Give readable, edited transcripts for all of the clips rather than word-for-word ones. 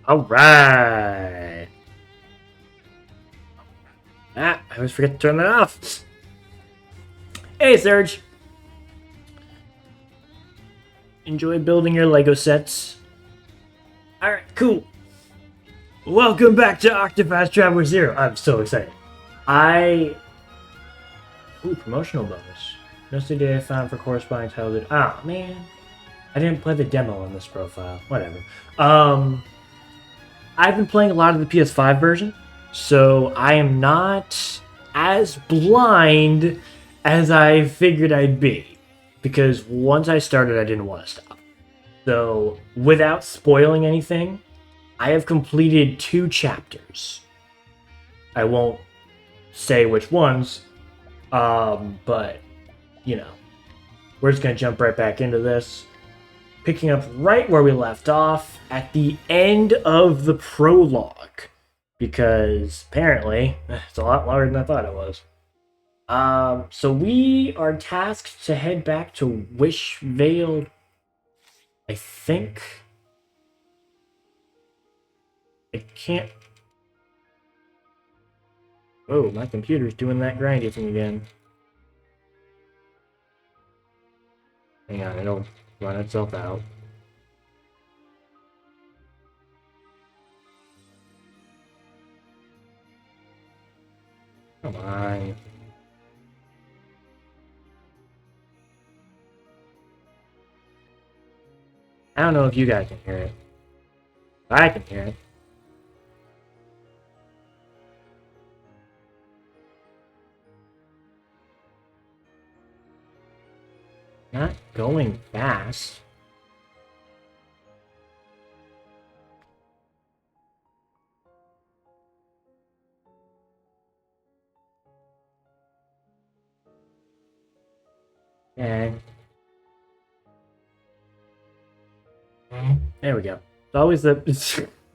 Alright. I always forget to turn that off. Hey, Serge. Enjoy building your Lego sets. Alright, cool. Welcome back to Octopath Traveler Zero. I'm so excited. Ooh, promotional bonus. Just the day I found for corresponding title. Oh, man. I didn't play the demo on this profile. Whatever. I've been playing a lot of the PS5 version, so I am not as blind as I figured I'd be. Because once I started, I didn't want to stop. So, without spoiling anything, I have completed 2 chapters. I won't say which ones, but, you know, we're just going to jump right back into this. Picking up right where we left off at the end of the prologue. Because apparently, it's a lot longer than I thought it was. So we are tasked to head back to Wishvale, I think. I can't... Oh, my computer's doing that grindy thing again. Hang on, it'll run itself out. Come on. I don't know if you guys can hear it. I can hear it. Not going fast. Okay. There we go. It's always the...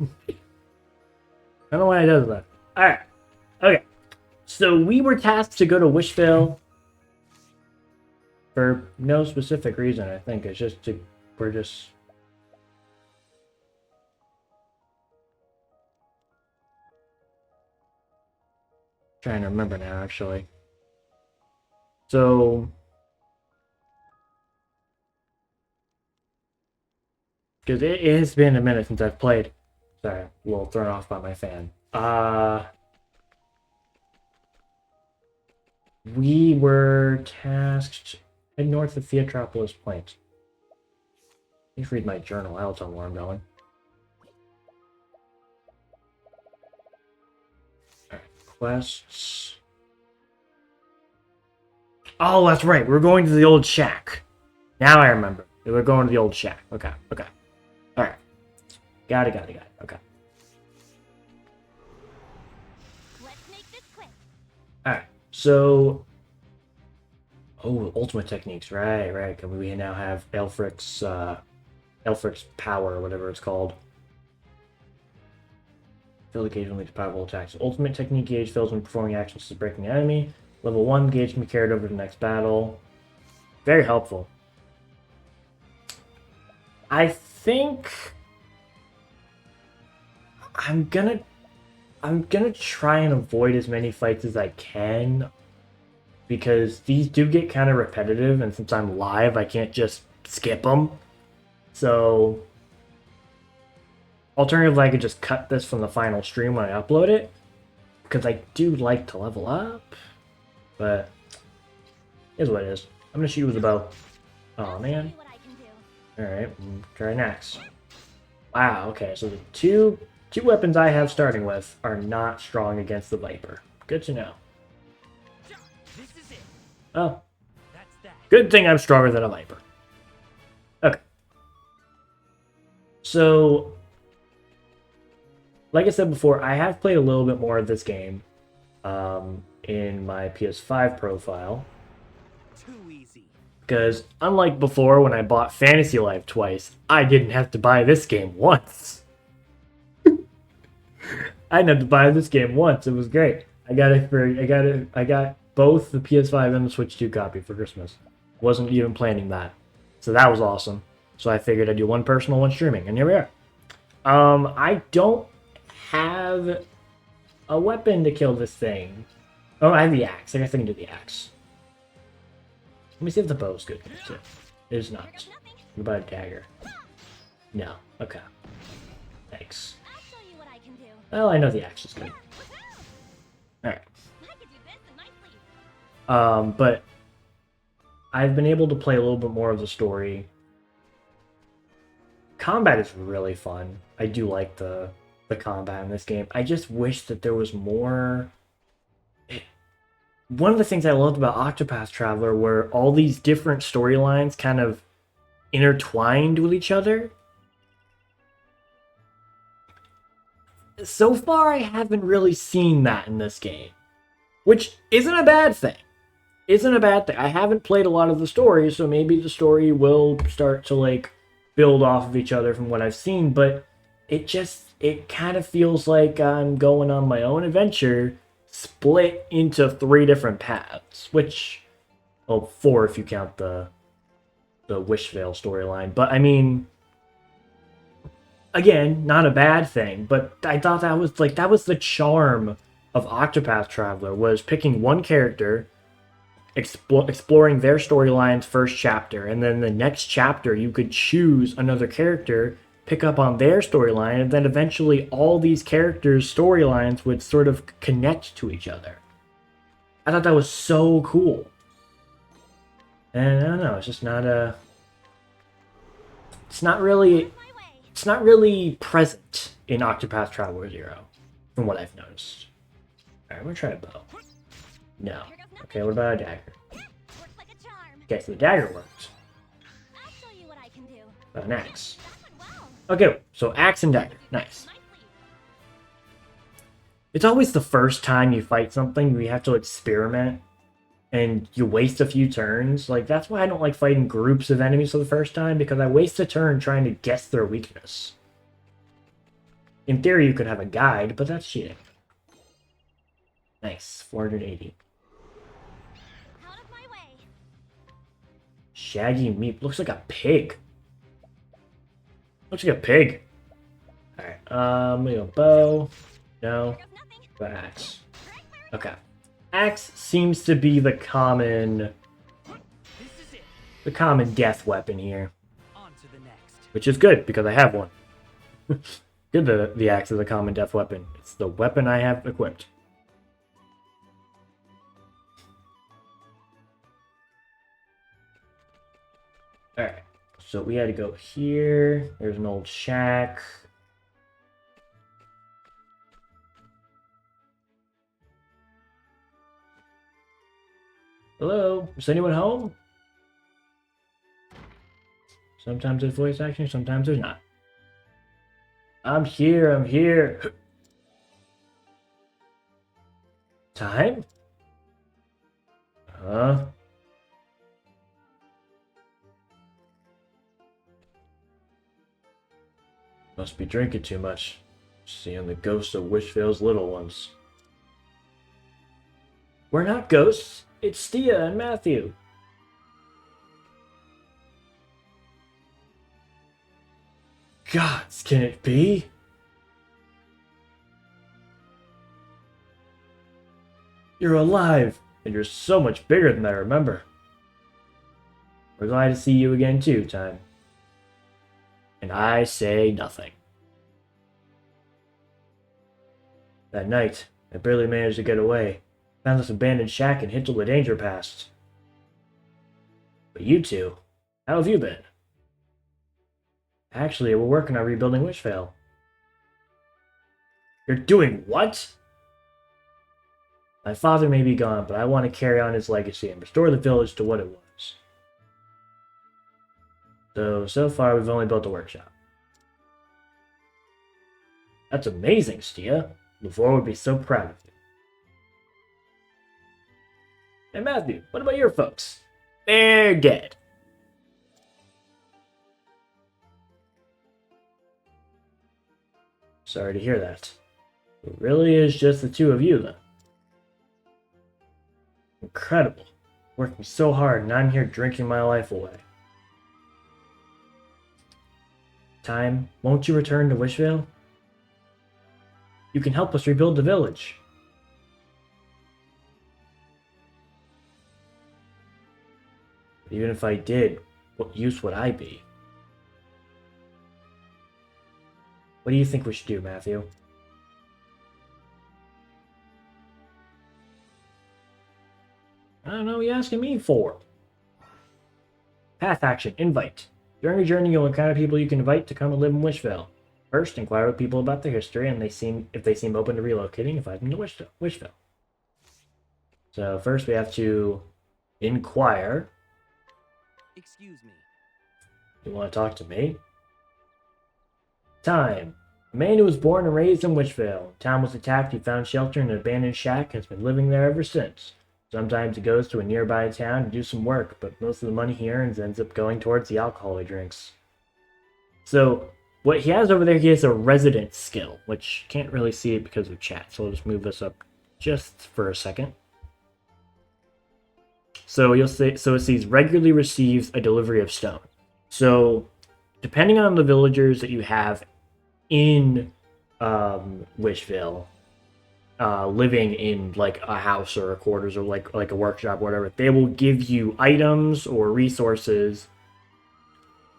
I don't know why it does that. Alright. Okay. So we were tasked to go to Wishvale for no specific reason, I think. It's just to... We're just... Trying to remember now, actually. So... Because it has been a minute since I've played. Sorry, a little thrown off by my fan. We were tasked... Head north of Theatropolis Point. Let me read my journal. I'll tell where I'm going. Alright, quests. Oh, that's right. We're going to the old shack. Now I remember. We're going to the old shack. Okay, okay. Alright. Got it. Okay. Let's make this quick. Alright, so... Oh, ultimate techniques. Right. We now have Elfric's power, or whatever it's called. Fill the gauge when leads powerful attacks. Ultimate technique gauge fills when performing actions to breaking the enemy. Level 1 gauge can be carried over to the next battle. Very helpful. I think I'm gonna try and avoid as many fights as I can, because these do get kind of repetitive, and since I'm live, I can't just skip them. So, alternatively, I could just cut this from the final stream when I upload it, because I do like to level up, but here's what it is. I'm gonna shoot with a bow. Oh man. Alright, try next. Wow, okay, so the two weapons I have starting with are not strong against the Viper. Good to know. Oh. Good thing I'm stronger than a Viper. Okay. So, like I said before, I have played a little bit more of this game in my PS5 profile. Too easy. Because unlike before when I bought Fantasy Life twice, I didn't have to buy this game once. I didn't have to buy this game once. It was great. I got both the PS5 and the Switch 2 copy for Christmas. Wasn't even planning that. So that was awesome. So I figured I'd do one personal, one streaming, and here we are. I don't have a weapon to kill this thing. Oh, I have the axe. I guess I can do the axe. Let me see if the bow's good. It is not. What about a dagger? No. Okay. Thanks. I'll show you what I can do. Well, I know the axe is good. Alright. I could do this in my sleep. But I've been able to play a little bit more of the story. Combat is really fun. I do like the combat in this game. I just wish that there was more. One of the things I loved about Octopath Traveler were all these different storylines kind of intertwined with each other. So far, I haven't really seen that in this game, which isn't a bad thing. Isn't a bad thing. I haven't played a lot of the story, so maybe the story will start to like build off of each other from what I've seen, but it kind of feels like I'm going on my own adventure, split into 3 different paths, which, well, 4 if you count the Wishvale storyline. But I mean, again, not a bad thing, but I thought that was the charm of Octopath Traveler, was picking one character, exploring their storyline's first chapter, and then the next chapter you could choose another character, pick up on their storyline, and then eventually all these characters' storylines would sort of connect to each other. I thought that was so cool. And I don't know, it's just not a... It's not really present in Octopath Traveler 0, from what I've noticed. Alright, I'm gonna try a bow. No. Okay, what about a dagger? Works like a charm. Okay, so the dagger works. I'll show you what I can do. About an axe. That went well. Okay, so axe and dagger. Nice. In my sleep. It's always the first time you fight something you have to experiment, and you waste a few turns. Like, that's why I don't like fighting groups of enemies for the first time, because I waste a turn trying to guess their weakness. In theory, you could have a guide, but that's cheating. Nice, 480. Out of my way. Shaggy meat. Looks like a pig. Looks like a pig. Alright, I'm gonna go bow. No. Here goes nothing. But axe. Right where Okay. Axe seems to be the common This is it. death weapon here. On to the next. Which is good, because I have one. Good that the axe is a common death weapon. It's the weapon I have equipped. Alright, so we had to go here. There's an old shack. Hello? Is anyone home? Sometimes there's voice action, sometimes there's not. I'm here, I'm here. Time? Huh? Must be drinking too much. Seeing the ghosts of Wishvale's little ones. We're not ghosts. It's Stia and Matthew. Gods, can it be? You're alive, and you're so much bigger than I remember. We're glad to see you again too, Time. And I say nothing. That night, I barely managed to get away. Found this abandoned shack and hid till the danger passed. But you two, how have you been? Actually, we're working on rebuilding Wishvale. You're doing what? My father may be gone, but I want to carry on his legacy and restore the village to what it was. So far we've only built a workshop. That's amazing, Stia. Lavore would be so proud of you. Hey Matthew, what about your folks? They're dead. Sorry to hear that. It really is just the two of you, then. Incredible. Working so hard and I'm here drinking my life away. Time, won't you return to Wishvale? You can help us rebuild the village. Even if I did, what use would I be? What do you think we should do, Matthew? I don't know what you're asking me for. Path action, invite. During your journey, you'll encounter people you can invite to come and live in Wishvale. First, inquire with people about their history, and if they seem open to relocating, invite them to Wishvale. So first we have to inquire. Excuse me. You want to talk to me? Time. A man who was born and raised in Wishvale. Town was attacked, he found shelter in an abandoned shack and has been living there ever since. Sometimes he goes to a nearby town to do some work, but most of the money he earns ends up going towards the alcohol he drinks. So, what he has over there, he has a resident skill, which can't really see it because of chat, so I'll just move this up just for a second. So you'll see, so it says regularly receives a delivery of stone. So, depending on the villagers that you have in Wishvale, living in like a house or a quarters or like a workshop or whatever, they will give you items or resources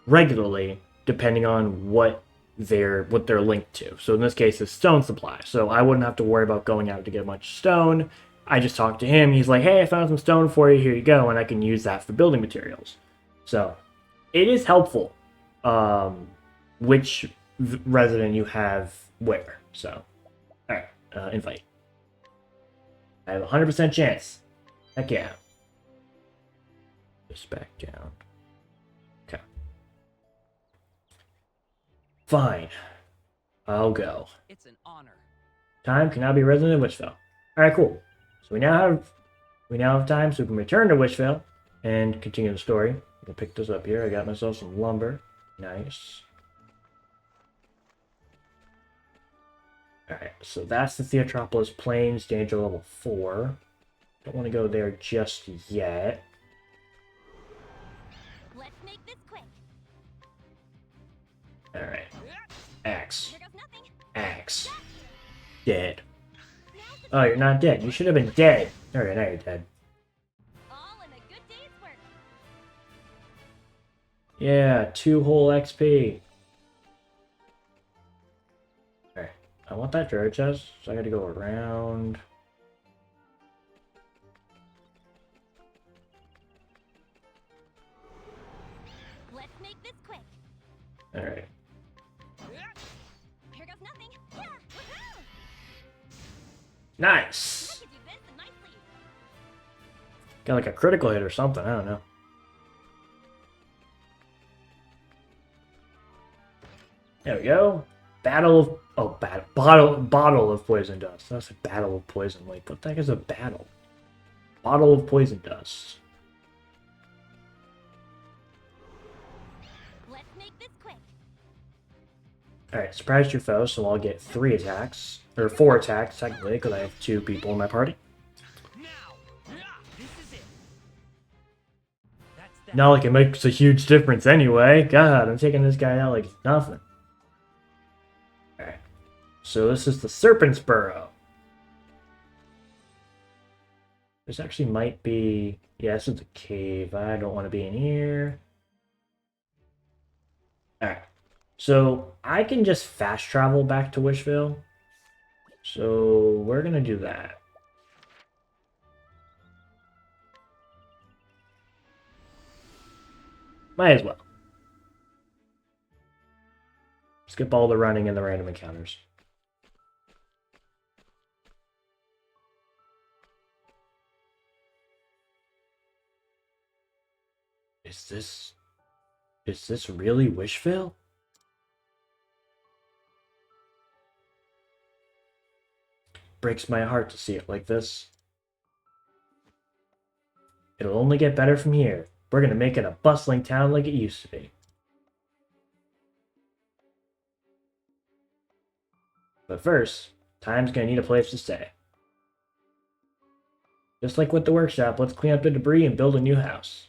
regularly depending on what they're linked to. So in this case, it's stone supply. So I wouldn't have to worry about going out to get much stone. I just talked to him. He's like, hey, I found some stone for you. Here you go. And I can use that for building materials. So it is helpful which resident you have where. So, all right, invite. I have a 100% chance. Heck yeah. Just back down. Okay. Fine. I'll go. It's an honor. Time can now be resident of Wishvale. Alright, cool. So we now have time so we can return to Wishvale and continue the story. I'm gonna pick this up here. I got myself some lumber. Nice. Alright, so that's the Theatropolis Plains, danger level 4. Don't want to go there just yet. Let's make this quick. Alright. Axe. Here goes nothing. Axe. Dead. Oh, you're not dead. You should have been dead. Alright, now you're dead. All in a good day's work. Yeah, 2 whole XP. Alright, I want that treasure chest, so I gotta go around. Let's make this quick. Alright. Here goes nothing. Yeah. Woohoo! Nice! I could do this in my sleep. Got like a critical hit or something, I don't know. There we go. Bottle of poison dust. That's a battle of poison. Like, what the heck is a battle? Bottle of poison dust. Let's make this quick. Alright, surprise your foe, so I'll get 3 attacks. Or 4 attacks, technically, because I have 2 people in my party. Now. This is it. That's that. Not like it makes a huge difference anyway. God, I'm taking this guy out like it's nothing. Alright. So this is the Serpent's Burrow. This actually might be... Yeah, this is a cave. I don't want to be in here. Alright. So I can just fast travel back to Wishvale. So we're going to do that. Might as well. Skip all the running and the random encounters. Is this really Wishvale? Breaks my heart to see it like this. It'll only get better from here. We're gonna make it a bustling town like it used to be. But first, Time's gonna need a place to stay. Just like with the workshop, let's clean up the debris and build a new house.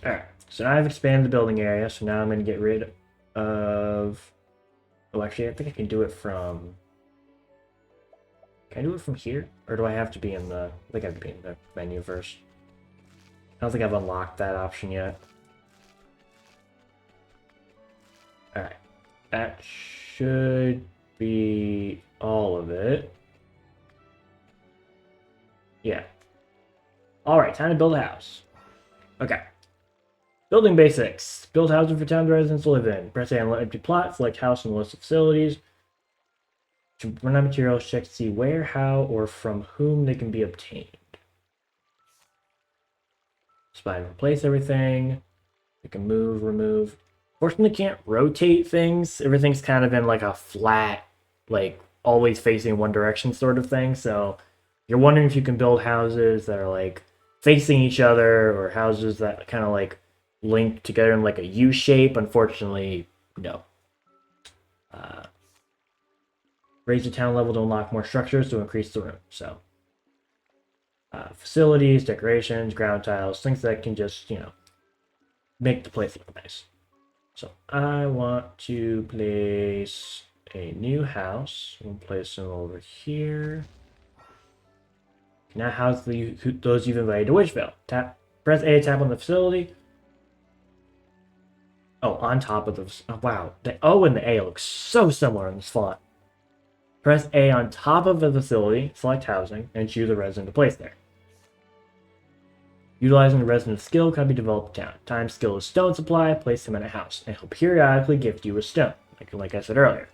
Alright, so now I've expanded the building area, so now I'm going to get rid of... Oh, actually, I think I can do it from... Can I do it from here? Or do I have to be in the... I think I have to be in the menu first. I don't think I've unlocked that option yet. Alright. That should be all of it. Yeah. Alright, time to build a house. Okay. Building basics. Build housing for town residents to live in. Press A on empty plot. Select house on the list of facilities. To run out materials, check to see where, how, or from whom they can be obtained. Spy and replace everything. We can move, remove. Fortunately, can't rotate things. Everything's kind of in like a flat, like always facing one direction sort of thing. So you're wondering if you can build houses that are like facing each other or houses that kind of like link together in like a U shape. Unfortunately, no. Raise the town level to unlock more structures to increase the room. So facilities, decorations, ground tiles, things that can just, you know, make the place look nice. So I want to place a new house. We'll place them over here. Now house those you've invited to Wishvale. Press A to tap on the facility. Oh, on top of the... Oh, wow. The O and the A look so similar in this font. Press A on top of the facility, select housing, and choose a resident to place there. Utilizing the resident's skill can be developed in town. Time skill is stone supply, place him in a house, and he'll periodically gift you a stone, like I said earlier.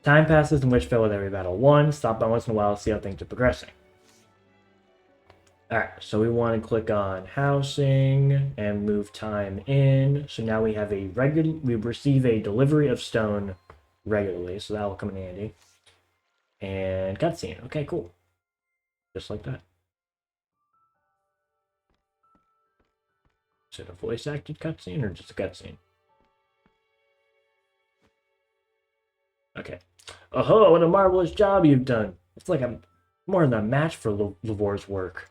Time passes in Wishvale with every battle won. Stop by once in a while to see how things are progressing. Alright, so we want to click on housing and move time in. So now we have we receive a delivery of stone regularly, so that will come in handy. And cutscene. Okay, cool. Just like that. Is it a voice acted cutscene or just a cutscene? Okay. Oh, what a marvelous job you've done. It's like I'm more than a match for Lavor's work.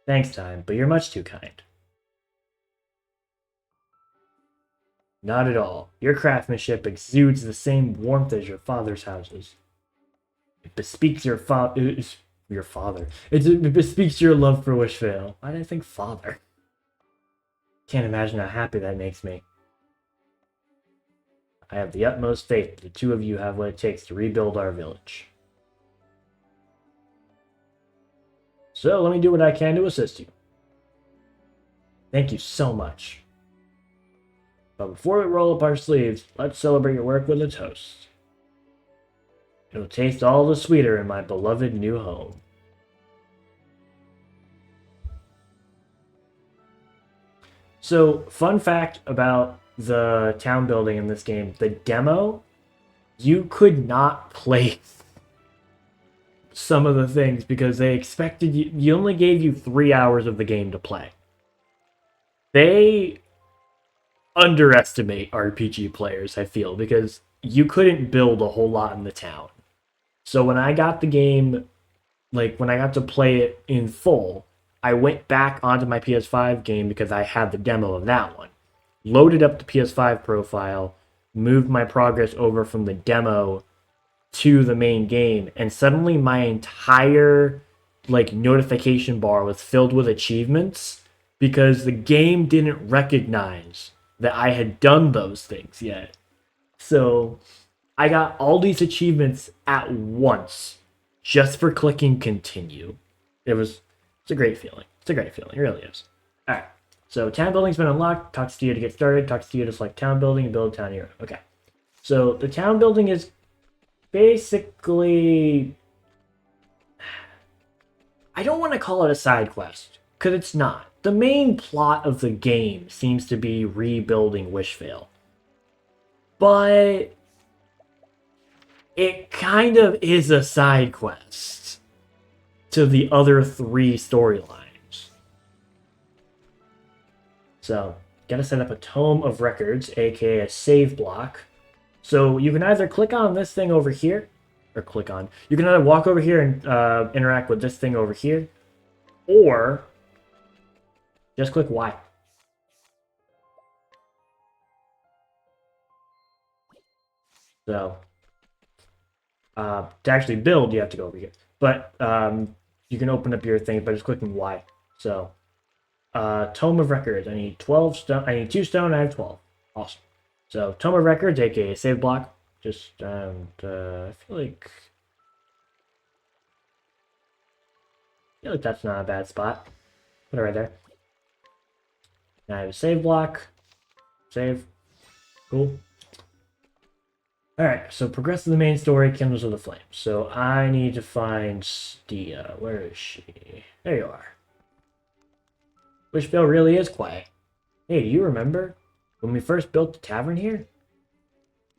Thanks, Time, but you're much too kind. Not at all. Your craftsmanship exudes the same warmth as your father's houses. It bespeaks your father. It bespeaks your love for Wishvale. Why did I think father? Can't imagine how happy that makes me. I have the utmost faith that the two of you have what it takes to rebuild our village. So let me do what I can to assist you. Thank you so much. But before we roll up our sleeves, let's celebrate your work with a toast. It'll taste all the sweeter in my beloved new home. So, fun fact about the town building in this game, the demo, you could not play some of the things because they expected you only gave you 3 hours of the game to play. They underestimate RPG players, I feel, because you couldn't build a whole lot in the town. So when I got the game, like when I got to play it in full, I went back onto my PS5 game because I had the demo of that one. Loaded up the PS5 profile, moved my progress over from the demo to the main game, and suddenly my entire notification bar was filled with achievements because the game didn't recognize that I had done those things yet. So I got all these achievements at once just for clicking continue. It's a great feeling. It's a great feeling. It really is. Alright. So town building's been unlocked. Talk to Stia to get started. Talk to Stia to select town building and build a town hero. Okay. So the town building is basically... I don't want to call it a side quest, because it's not. The main plot of the game seems to be rebuilding Wishvale. But it kind of is a side quest to the other 3 storylines. So, gotta set up a tome of records, aka a save block. So you can either click on this thing over here, or you can either walk over here and interact with this thing over here, or Just click Y. So, to actually build, you have to go over here. But you can open up your thing by just clicking Y. So, Tome of Records. I need 12 stone. I need 2 stone. I have 12. Awesome. So, Tome of Records, aka save block. Just, I feel like that's not a bad spot. Put it right there. Now I have a save block. Save. Cool. Alright, so progress to the main story, Kindles of the Flame. So I need to find Stia. Where is she? There you are. Wishvale really is quiet. Hey, do you remember when we first built the tavern here?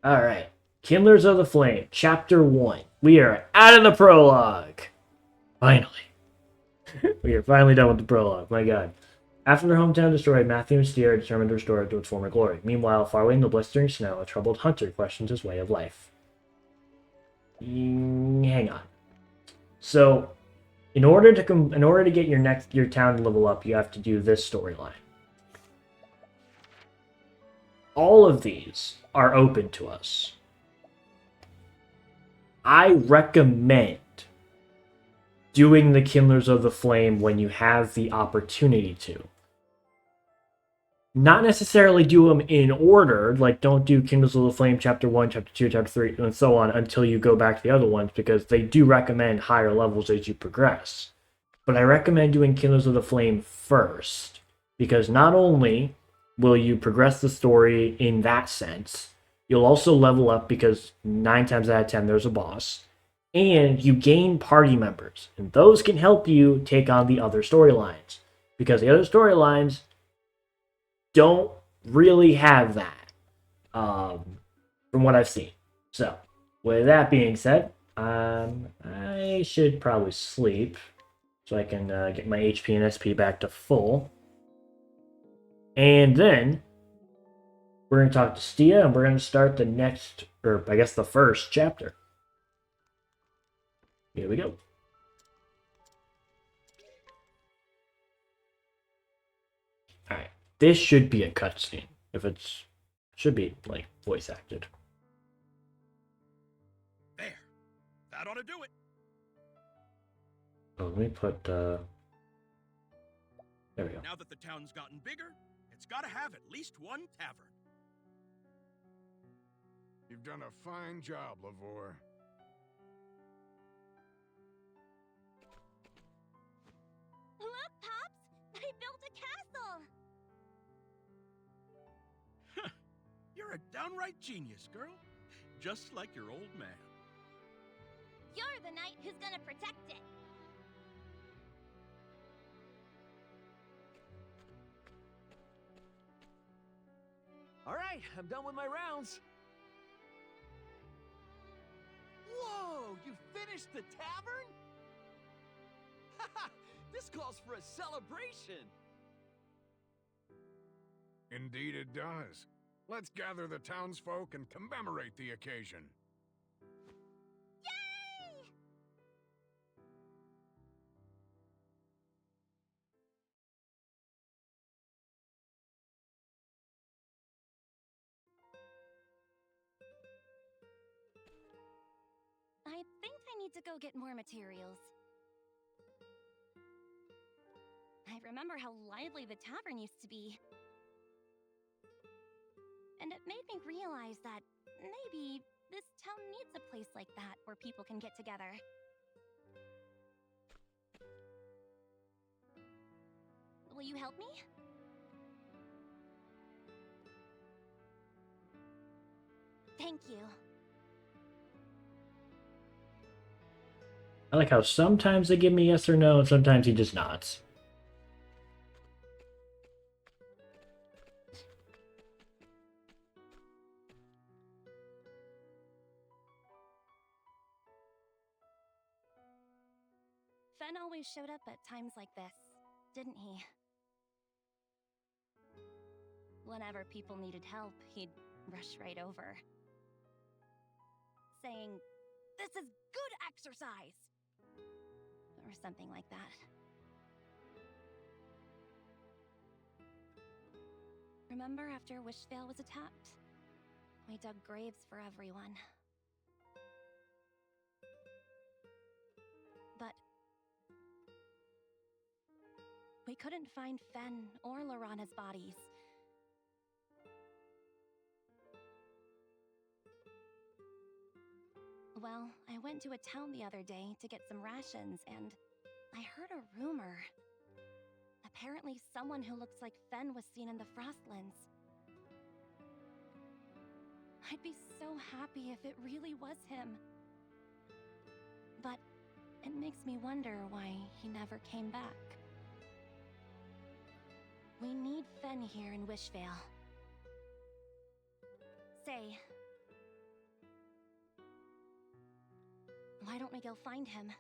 Alright. Kindlers of the Flame, Chapter 1. We are out of the prologue! Finally. We are finally done with the prologue, my god. After their hometown destroyed, Matthew and Stia are determined to restore it to its former glory. Meanwhile, far away in the blistering snow, a troubled hunter questions his way of life. Hang on. So, in order to get your town to level up, you have to do this storyline. All of these are open to us. I recommend doing the Kindlers of the Flame when you have the opportunity to. Not necessarily do them in order, like don't do Kindles of the Flame Chapter 1, Chapter 2, Chapter 3, and so on until you go back to the other ones, because they do recommend higher levels as you progress. But I recommend doing Kindles of the Flame first, because not only will you progress the story in that sense, you'll also level up because 9 times out of 10 there's a boss, and you gain party members, and those can help you take on the other storylines, because the other storylines don't really have that, from what I've seen. So, with that being said, I should probably sleep so I can get my HP and SP back to full. And then, we're going to talk to Stia, and we're going to start the next, or I guess the first chapter. Here we go. Alright. This should be a cutscene. If it's... should be, like, voice acted. There. That ought to do it. Oh, let me put, there we go. Now that the town's gotten bigger, it's got to have at least one tavern. You've done a fine job, Lavore. Look, Pops! I built a castle! You're a downright genius, girl. Just like your old man. You're the knight who's gonna protect it! Alright, I'm done with my rounds. Whoa! You finished the tavern? Haha! This calls for a celebration! Indeed it does. Let's gather the townsfolk and commemorate the occasion. Yay! I think I need to go get more materials. I remember how lively the tavern used to be. And it made me realize that maybe this town needs a place like that where people can get together. Will you help me? Thank you. I like how sometimes they give me yes or no, and sometimes he just nods. Fen always showed up at times like this, didn't he? Whenever people needed help, he'd rush right over, saying, "This is good exercise!" Or something like that. Remember after Wishvale was attacked? We dug graves for everyone. But we couldn't find Fen or Lorana's bodies. Well, I went to a town the other day to get some rations, and I heard a rumor. Apparently, someone who looks like Fen was seen in the Frostlands. I'd be so happy if it really was him. But it makes me wonder why he never came back. We need Fen here in Wishvale. Say, why don't we go find him?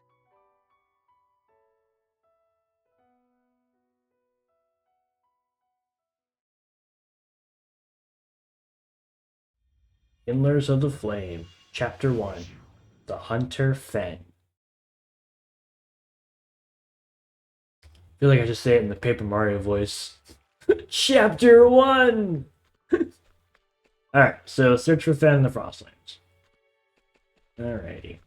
Kindlers of the Flame, Chapter 1, The Hunter Fen. I feel like I just say it in the Paper Mario voice. Chapter 1! Alright, so search for Fen in the Frostlands. Alrighty.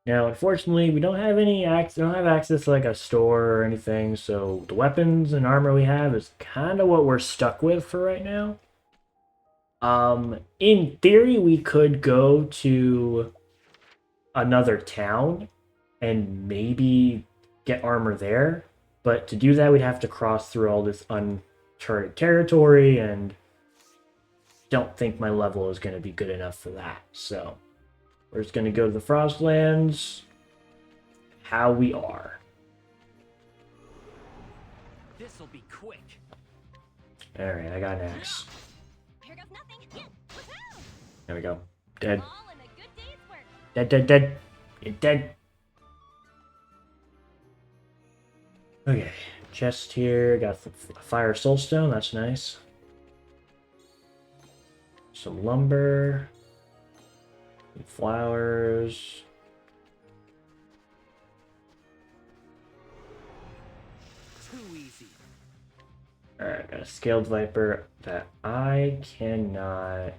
Now, unfortunately, we don't have access to like a store or anything, so the weapons and armor we have is kind of what we're stuck with for right now. In theory, we could go to another town and maybe get armor there, but to do that, we'd have to cross through all this uncharted territory, and don't think my level is going to be good enough for that. So we're just going to go to the Frostlands how we are. This'll be quick. Alright, I got an axe. Here goes nothing. Yeah, woohoo! There we go. Dead. All in a good day's work. Dead, dead, dead. You're dead. Okay, chest here. Got the fire soulstone. That's nice. Some lumber. Some flowers. Too easy. Alright, got a scaled viper that I cannot...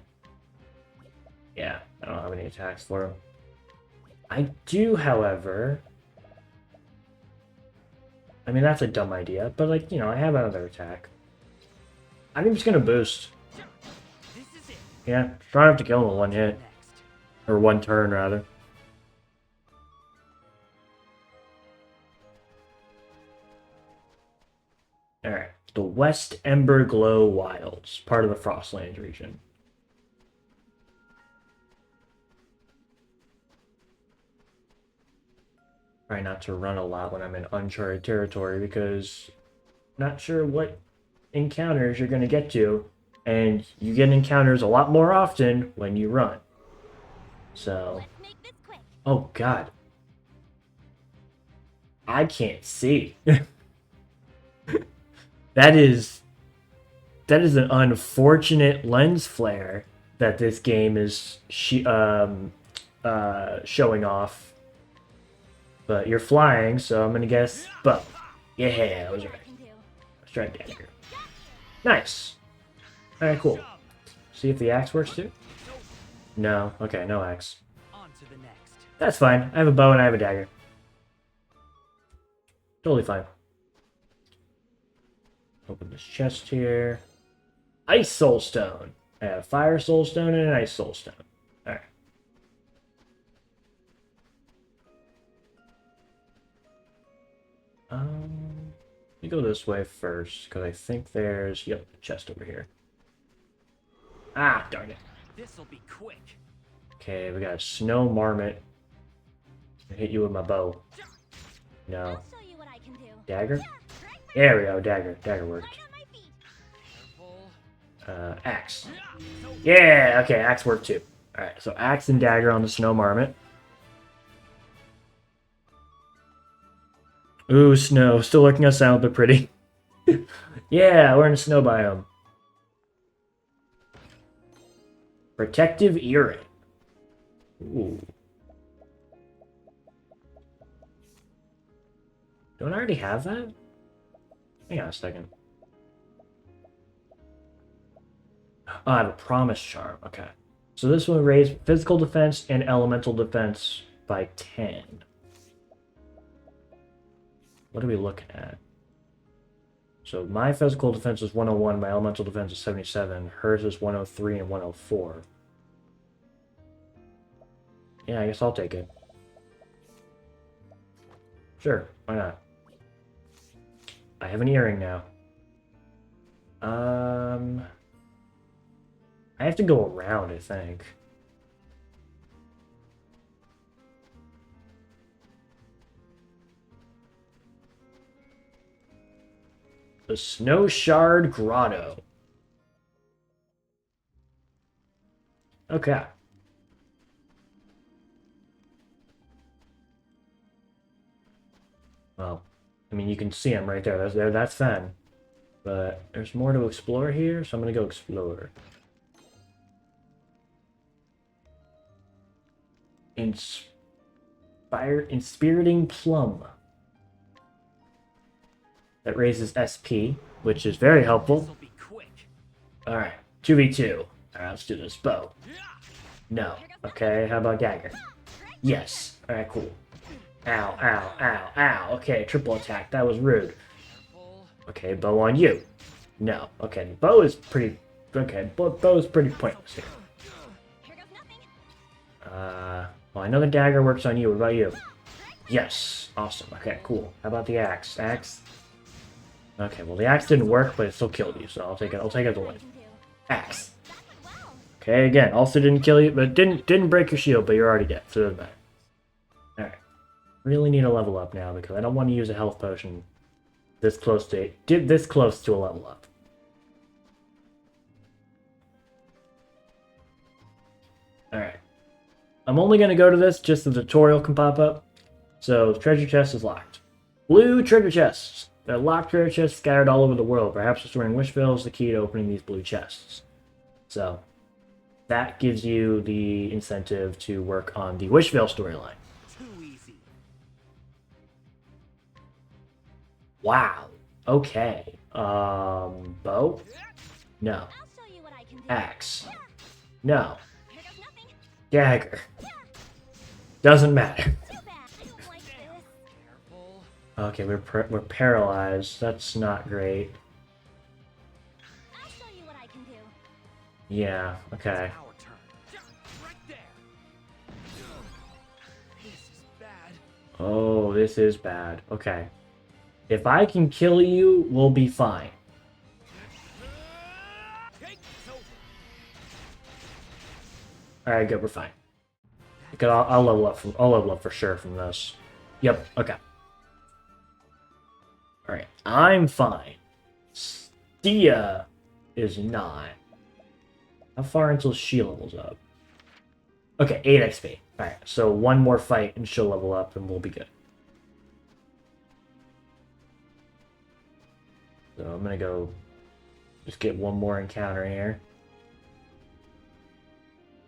Yeah, I don't have any attacks for him. I do, however... I mean, that's a dumb idea, but like, you know, I have another attack. I think I'm just gonna boost. This is it. Yeah, try not to kill him with one hit. Next. Or one turn, rather. Alright, the West Ember Glow Wilds, part of the Frostlands region. Try not to run a lot when I'm in uncharted territory, because I'm not sure what encounters you're going to get to, and you get encounters a lot more often when you run. So, Let's make this quick. oh god. I can't see. That is an unfortunate lens flare that this game is showing off. But you're flying, so I'm gonna guess bow. Yeah, I was right. Let's try dagger. Nice. Alright, cool. See if the axe works too? No. Okay, no axe. On to the next. That's fine. I have a bow and I have a dagger. Totally fine. Open this chest here. Ice soulstone. I have fire soulstone and an ice soulstone. Alright. Let me go this way first, because I think there's, yep, a chest over here. Ah, darn it. This'll be quick. Okay, we got a snow marmot. I hit you with my bow. No. I'll show you what I can do. Dagger? Yeah, right There we go, dagger. Dagger worked. on my feet. Careful. Axe. Yeah, okay, axe worked too. Alright, so axe and dagger on the snow marmot. Ooh, snow. Still looking us out, but pretty. Yeah, we're in a snow biome. Protective earring. Ooh. Don't I already have that? Hang on a second. Oh, I have a promise charm. Okay. So this one raised physical defense and elemental defense by 10. What are we looking at? So my physical defense is 101, my elemental defense is 77, hers is 103 and 104. Yeah, I guess I'll take it. Sure, why not? I have an earring now. I have to go around, I think. The Snow Shard Grotto. Okay. Well, I mean, you can see him right there. That's Fen. But there's more to explore here, so I'm gonna go explore. Inspiriting Plum. That raises SP, which is very helpful. This'll be quick. Alright, 2v2. Alright, let's do this. Bow. No. Okay, how about dagger? Yes. Alright, cool. Ow, ow, ow, ow. Okay, triple attack. That was rude. Okay, bow on you. No. Okay, bow is pretty... Okay, bow is pretty pointless here. Well, I know the dagger works on you. What about you? Yes. Awesome. Okay, cool. How about the axe? Axe? Okay, well, the axe didn't work, but it still killed you, so I'll take it. I'll take it as a win. Axe. Okay, again, also didn't kill you, but didn't break your shield, but you're already dead, so it doesn't matter. Alright. Really need a level up now, because I don't want to use a health potion this close to a level up. Alright. I'm only going to go to this just so the tutorial can pop up. So, the treasure chest is locked. Blue treasure chests. There are locked treasure chests scattered all over the world. Perhaps restoring Wishvale is the key to opening these blue chests. So, that gives you the incentive to work on the Wishvale storyline. Too easy. Wow. Okay. Bow? No. I'll show you what I can do. Axe? No. Here goes nothing. Dagger? Doesn't matter. Too bad. I don't like this. Careful. Okay, we're paralyzed. That's not great. I'll show you what I can do. Yeah. Okay. Our turn. Right there. This is bad. Oh, this is bad. Okay. If I can kill you, we'll be fine. Take this over. Alright, good, we're fine. Because I'll level up for sure from this. Yep, okay. Alright, I'm fine. Stia is not. How far until she levels up? Okay, 8 XP. Alright, so one more fight and she'll level up and we'll be good. So I'm gonna go just get one more encounter here.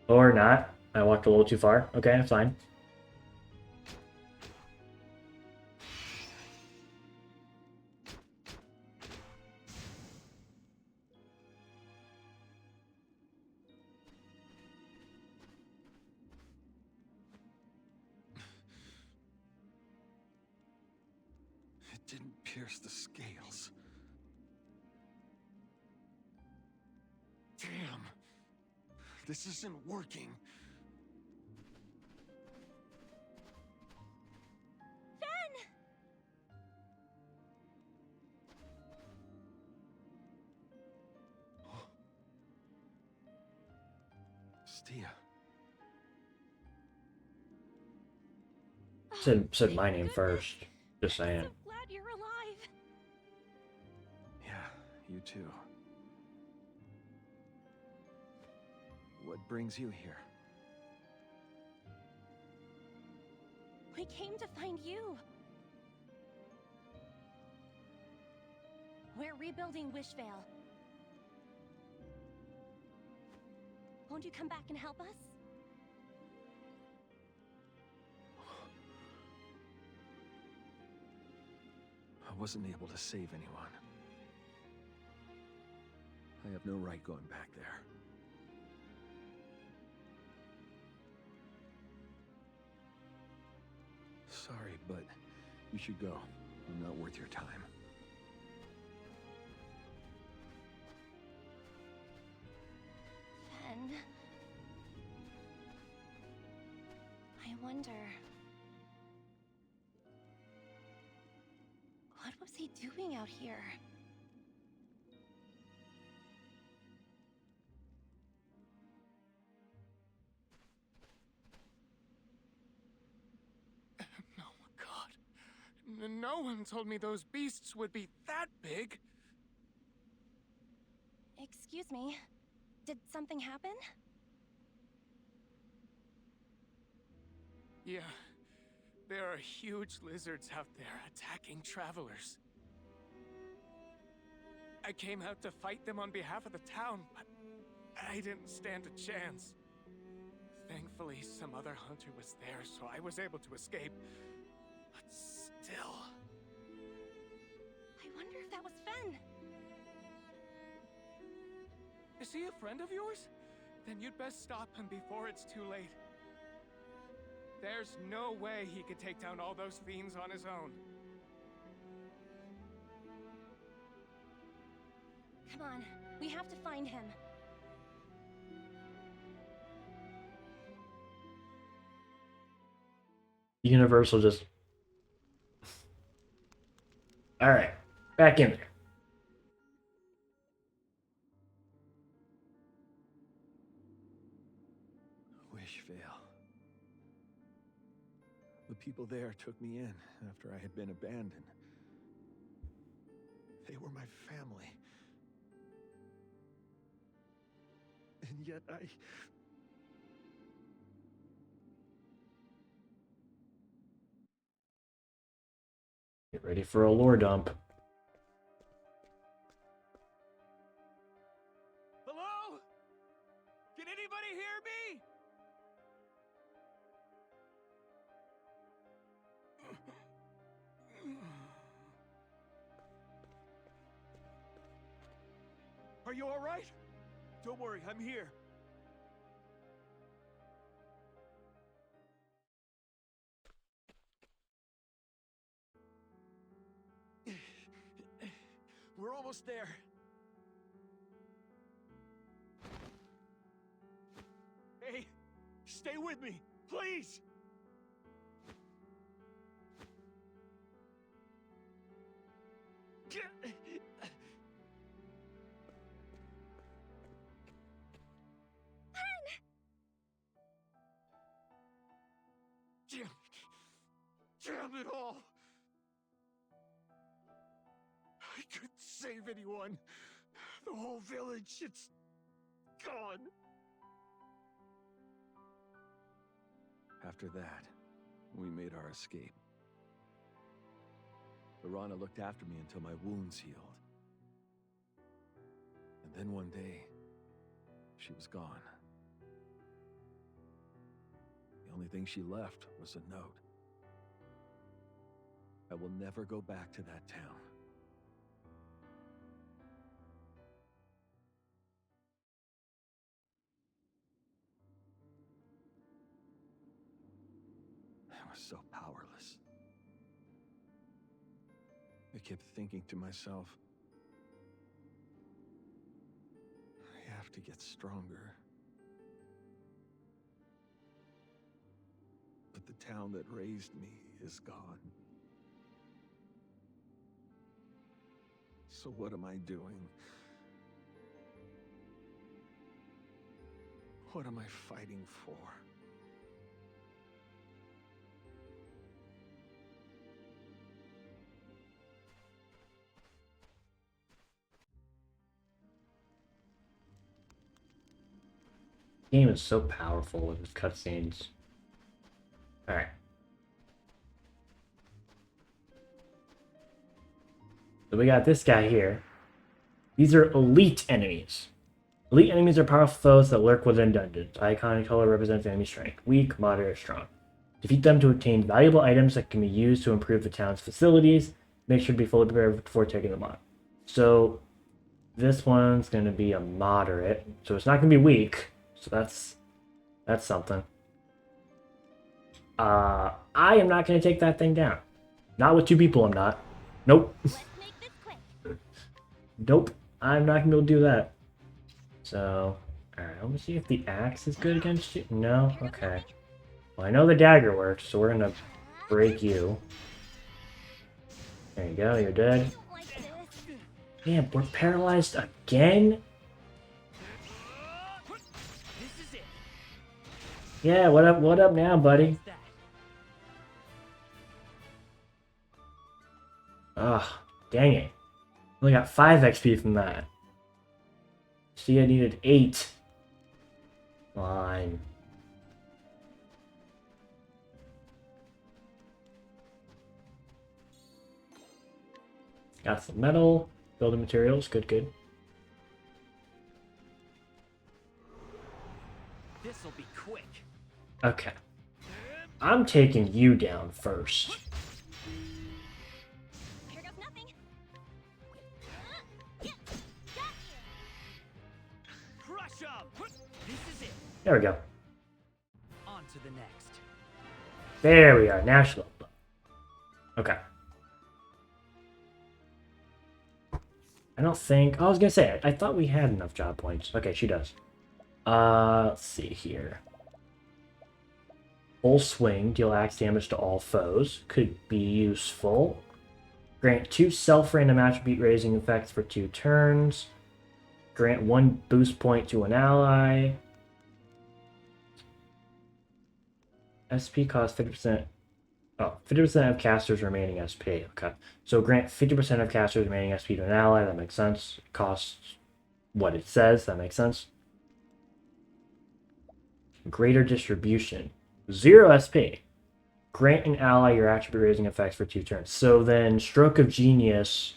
Or not. I walked a little too far. Okay, that's fine. It didn't pierce the scales. Damn. This isn't working. Stia. Said my name first. Just saying. I'm so glad you're alive. Yeah, you too. What brings you here? We came to find you. We're rebuilding Wishvale. Won't you come back and help us? I wasn't able to save anyone. I have no right going back there. sorry, but you should go. I'm not worth your time. Fen. I wonder... what was he doing out here? Oh my god. No one told me those beasts would be that big. Excuse me. Did something happen? Yeah. There are huge lizards out there attacking travelers. I came out to fight them on behalf of the town, but I didn't stand a chance. Thankfully, some other hunter was there, so I was able to escape. But still... I wonder if that was Fen. Is he a friend of yours? Then you'd best stop him before it's too late. There's no way he could take down all those fiends on his own. Come on, we have to find him. Universal just... Alright, back in there. Wishvale. The people there took me in after I had been abandoned. They were my family. And yet Get ready for a lore dump. Hello? Can anybody hear me? Are you all right? Don't worry, I'm here. We're almost there. Hey, stay with me, please! Damn it all! I couldn't save anyone. The whole village, it's gone. After that, we made our escape. Lorana looked after me until my wounds healed. And then one day, she was gone. The only thing she left was a note. I will never go back to that town. I was so powerless. I kept thinking to myself, I have to get stronger. But the town that raised me is gone. So what am I doing? What am I fighting for? The game is so powerful with its cutscenes. Alright. So we got this guy here. These are elite enemies. Elite enemies are powerful foes that lurk within dungeons. Iconic color represents enemy strength. Weak, moderate, strong. Defeat them to obtain valuable items that can be used to improve the town's facilities. Make sure to be fully prepared before taking them on. So this one's going to be a moderate. So it's not going to be weak. So that's something. I am not going to take that thing down. Not with 2 people, I'm not. Nope. Let's make this quick. Nope. I'm not going to be able to do that. So, alright, let me see if the axe is good against you. No? Okay. Well, I know the dagger works, so we're going to break you. There you go, you're dead. I don't like this. Damn, we're paralyzed again? This is it. Yeah, what up now, buddy? That. Ugh, dang it. Only got 5 XP from that. See, I needed 8. Fine. Got some metal, building materials, good. This'll be quick. Okay. I'm taking you down first. Here goes nothing. Crush 'em. This is it. There we go. On to the next. There we are, now she leveled up. Okay. I don't think... I was gonna say, I thought we had enough job points. Okay, she does. Let's see here. Full swing, deal axe damage to all foes. Could be useful. Grant 2 self-random attribute raising effects for 2 turns. Grant 1 boost point to an ally. SP costs 50%. Oh, 50% of casters' remaining SP. Okay. So grant 50% of casters' remaining SP to an ally. That makes sense. Costs what it says. That makes sense. Greater distribution. 0 SP. Grant an ally your attribute raising effects for 2 turns. So then Stroke of Genius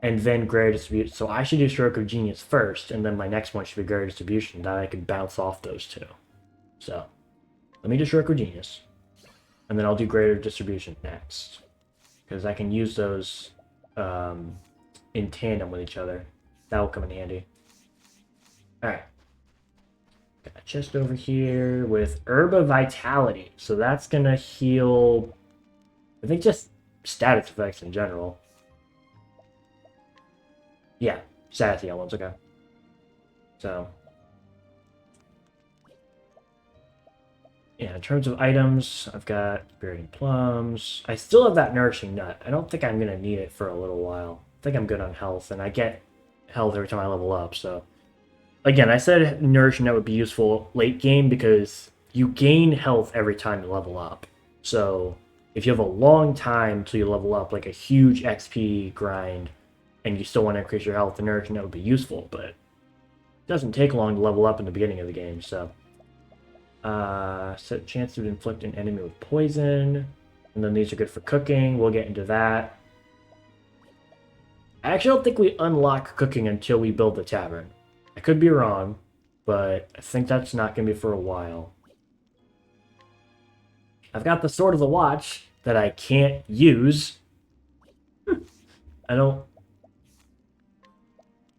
and then Greater Distribution. So I should do Stroke of Genius first, and then my next one should be Greater Distribution. That I can bounce off those 2. So let me do Stroke of Genius. And then I'll do Greater Distribution next. Because I can use those in tandem with each other. That will come in handy. Alright. Got a chest over here with Herb of Vitality. So that's going to heal, I think, just status effects in general. Yeah, status heal ones, okay. So, yeah, in terms of items, I've got Bearding Plums. I still have that Nourishing Nut. I don't think I'm going to need it for a little while. I think I'm good on health, and I get health every time I level up, so. Again, I said Nourishing Nut would be useful late game because you gain health every time you level up. So, if you have a long time till you level up, like a huge XP grind, and you still want to increase your health, the Nourishing Nut would be useful, but it doesn't take long to level up in the beginning of the game, so. Set chance to inflict an enemy with poison. And then these are good for cooking. We'll get into that. I actually don't think we unlock cooking until we build the tavern. I could be wrong, but I think that's not going to be for a while. I've got the Sword of the Watch that I can't use. I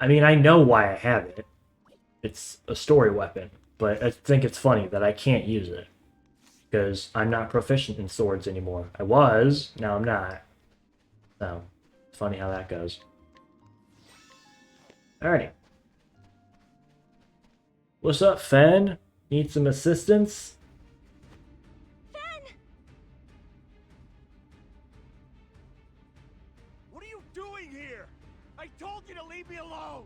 mean, I know why I have it. It's a story weapon. But I think it's funny that I can't use it. Because I'm not proficient in swords anymore. I was, now I'm not. So, it's funny how that goes. Alrighty. What's up, Fen? Need some assistance? Fen! What are you doing here? I told you to leave me alone.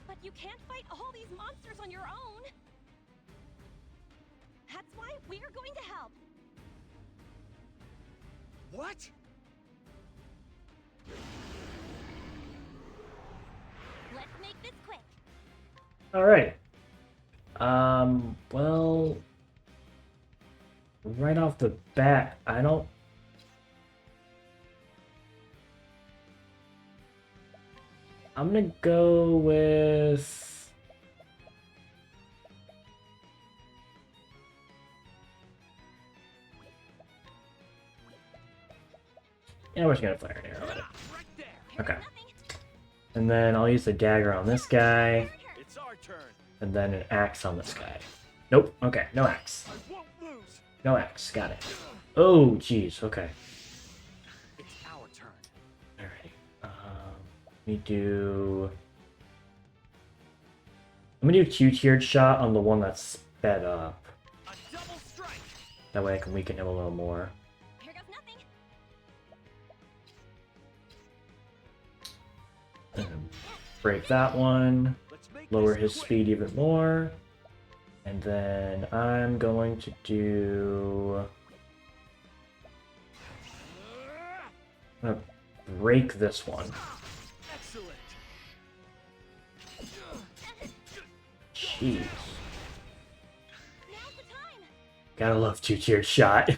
But you can't fight all these monsters on your own. That's why we are going to help. What? Let's make this quick. Alright. Well... Right off the bat, I don't... I'm gonna go with... Yeah, we're just gonna fire an arrow at it. Right there. Okay. Nothing. And then I'll use the dagger on this guy, It's our turn. and then an axe on this guy. Nope, okay, no axe. I won't lose. No X. Got it. Oh, jeez. Okay. It's our turn. Alright. Let me do... I'm gonna do two-tiered shot on the one that's sped up. A double strike. That way I can weaken him a little more. Here goes nothing. And break that one. Let's make Lower this his quick. speed even more. And then I'm going to do... I'm gonna break this one. Excellent. Jeez. Now's the time. Gotta love two-tiered shot.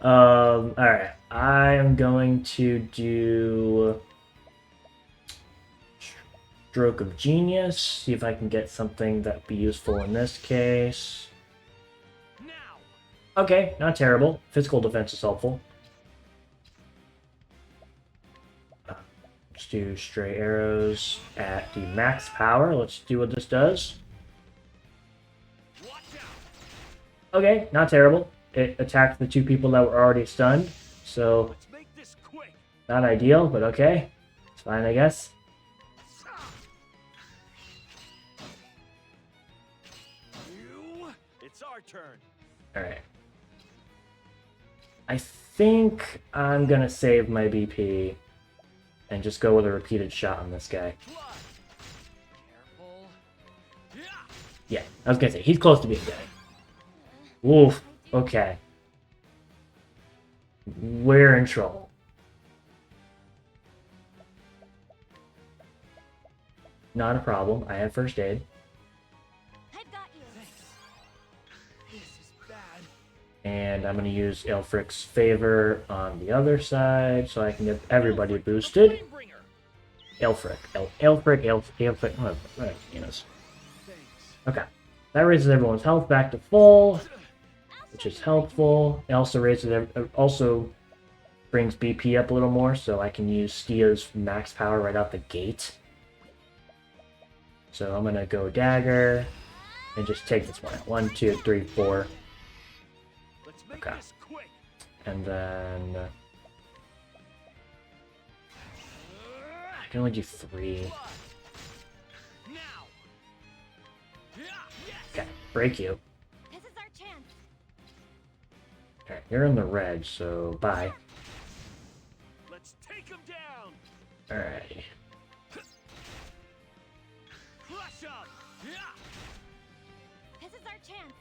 Alright. I am going to do... Stroke of Genius. See if I can get something that'd be useful in this case. Now. Okay, not terrible. Physical defense is helpful. Let's do stray arrows at the max power. Let's do what this does. Watch out. Okay, not terrible. It attacked the two people that were already stunned. So, Let's make this quick. not ideal, but okay. It's fine, I guess. It's our turn. Alright. I think I'm gonna save my BP and just go with a repeated shot on this guy. Blood. Careful. Yeah. Yeah, I was gonna say, he's close to being dead. Oof, okay. We're in trouble. Not a problem, I have first aid. I've got you. This is bad. And I'm gonna use Aelfric's Favor on the other side so I can get everybody boosted. Flamebringer. Aelfric, whatever, you know. Thanks. Okay. That raises everyone's health back to full, which is helpful. It also also brings BP up a little more, so I can use Stia's max power right out the gate. So I'm gonna go dagger and just take this one out. 1, 2, 3, 4. Let's make Okay. this quick. And then I can only do 3. Blood. Now. Yeah. Yes. Okay, break you. This is our chance. Alright, you're in the red, so bye. Let's take him down. Alright. Crush him. Yeah. This is our chance.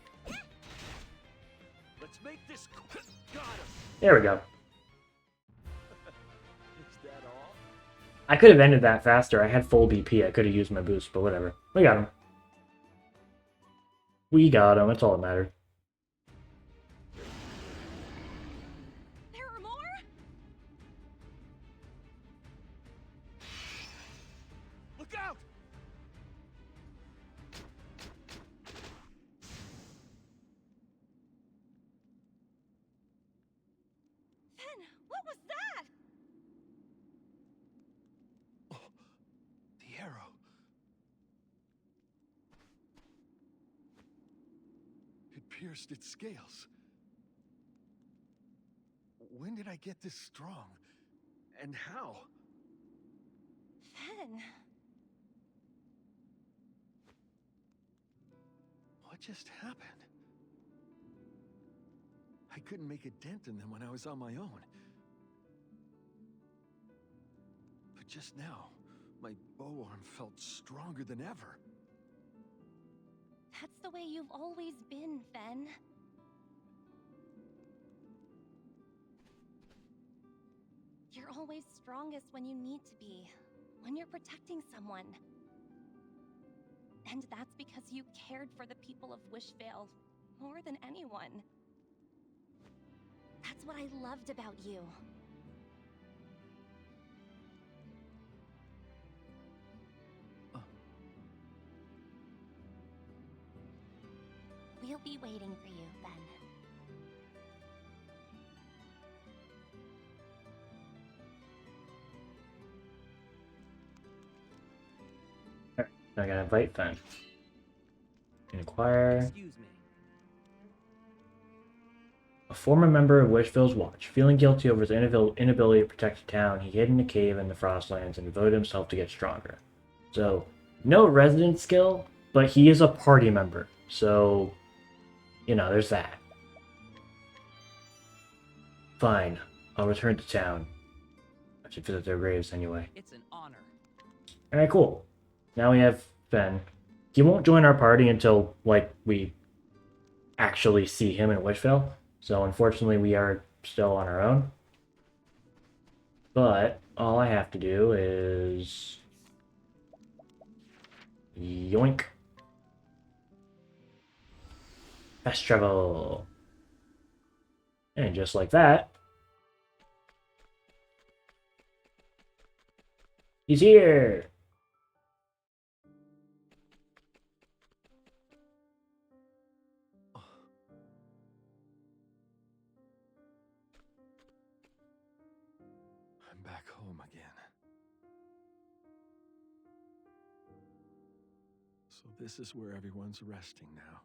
Let's make this quick. Got him. There we go. Is that all? I could have ended that faster. I had full BP. I could have used my boost, but whatever. We got him. We got him. That's all that mattered. There are more? Look out. Fen, what was that? The arrow. It pierced its scales. When did I get this strong? And how? Fen. What just happened? I couldn't make a dent in them when I was on my own. But just now, my bow arm felt stronger than ever. That's the way you've always been, Fen. You're always strongest when you need to be, when you're protecting someone. And that's because you cared for the people of Wishvale more than anyone. That's what I loved about you. We'll be waiting for you, then. I gotta invite then. Inquire. Excuse me. A former member of Wishvale's watch, feeling guilty over his inability to protect the town, he hid in a cave in the Frostlands and devoted himself to get stronger. So, no resident skill, but he is a party member. So, there's that. Fine, I'll return to town. I should visit their graves anyway. It's an honor. Alright, cool. Now we have Ben. He won't join our party until, we actually see him in Wishvale. So, unfortunately, we are still on our own. But, all I have to do is... yoink. Fast travel. And just like that, he's here! I'm back home again. So this is where everyone's resting now.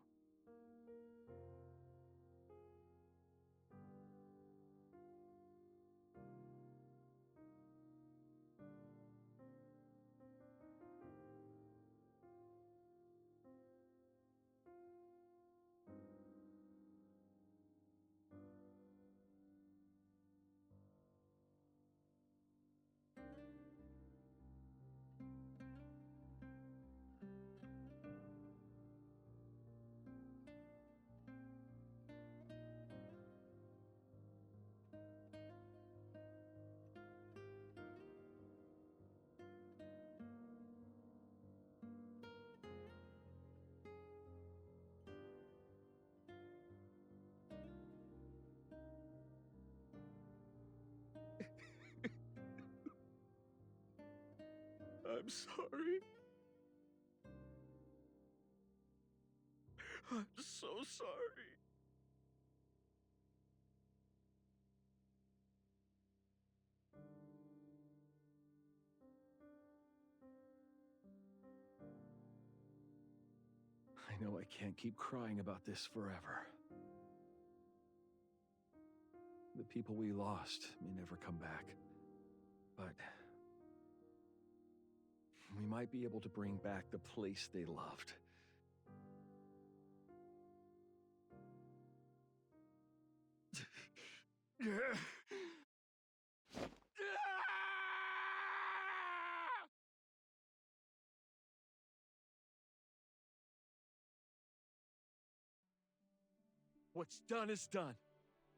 I'm sorry. I'm so sorry. I know I can't keep crying about this forever. The people we lost may never come back, but we might be able to bring back the place they loved. What's done is done.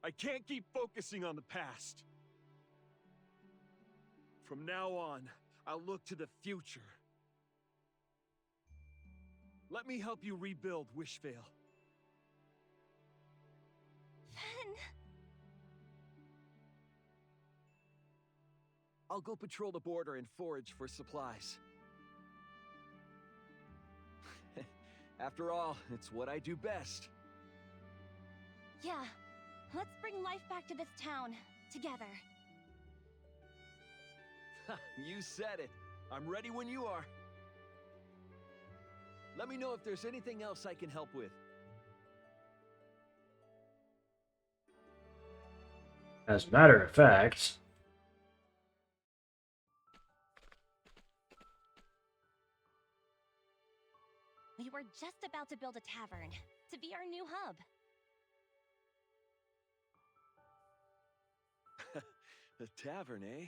I can't keep focusing on the past. From now on, I'll look to the future. Let me help you rebuild Wishvale. Fen! I'll go patrol the border and forage for supplies. After all, it's what I do best. Yeah, let's bring life back to this town, together. You said it. I'm ready when you are. Let me know if there's anything else I can help with. As a matter of fact... We were just about to build a tavern, to be our new hub. A tavern, eh?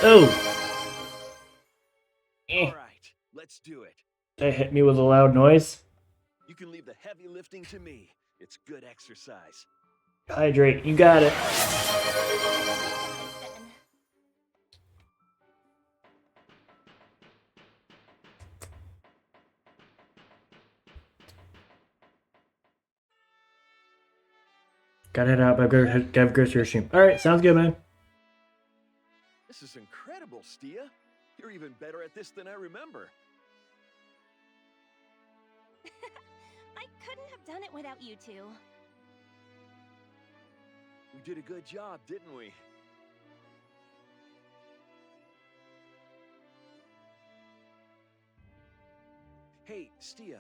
Oh! All right, let's do it. That hit me with a loud noise. You can leave the heavy lifting to me. It's good exercise. Hydrate, you got it. Fen. Gotta head out, but gotta go to your stream. Alright, sounds good, man. This is incredible, Stia. You're even better at this than I remember. I couldn't have done it without you two. We did a good job, didn't we? Hey, Stia.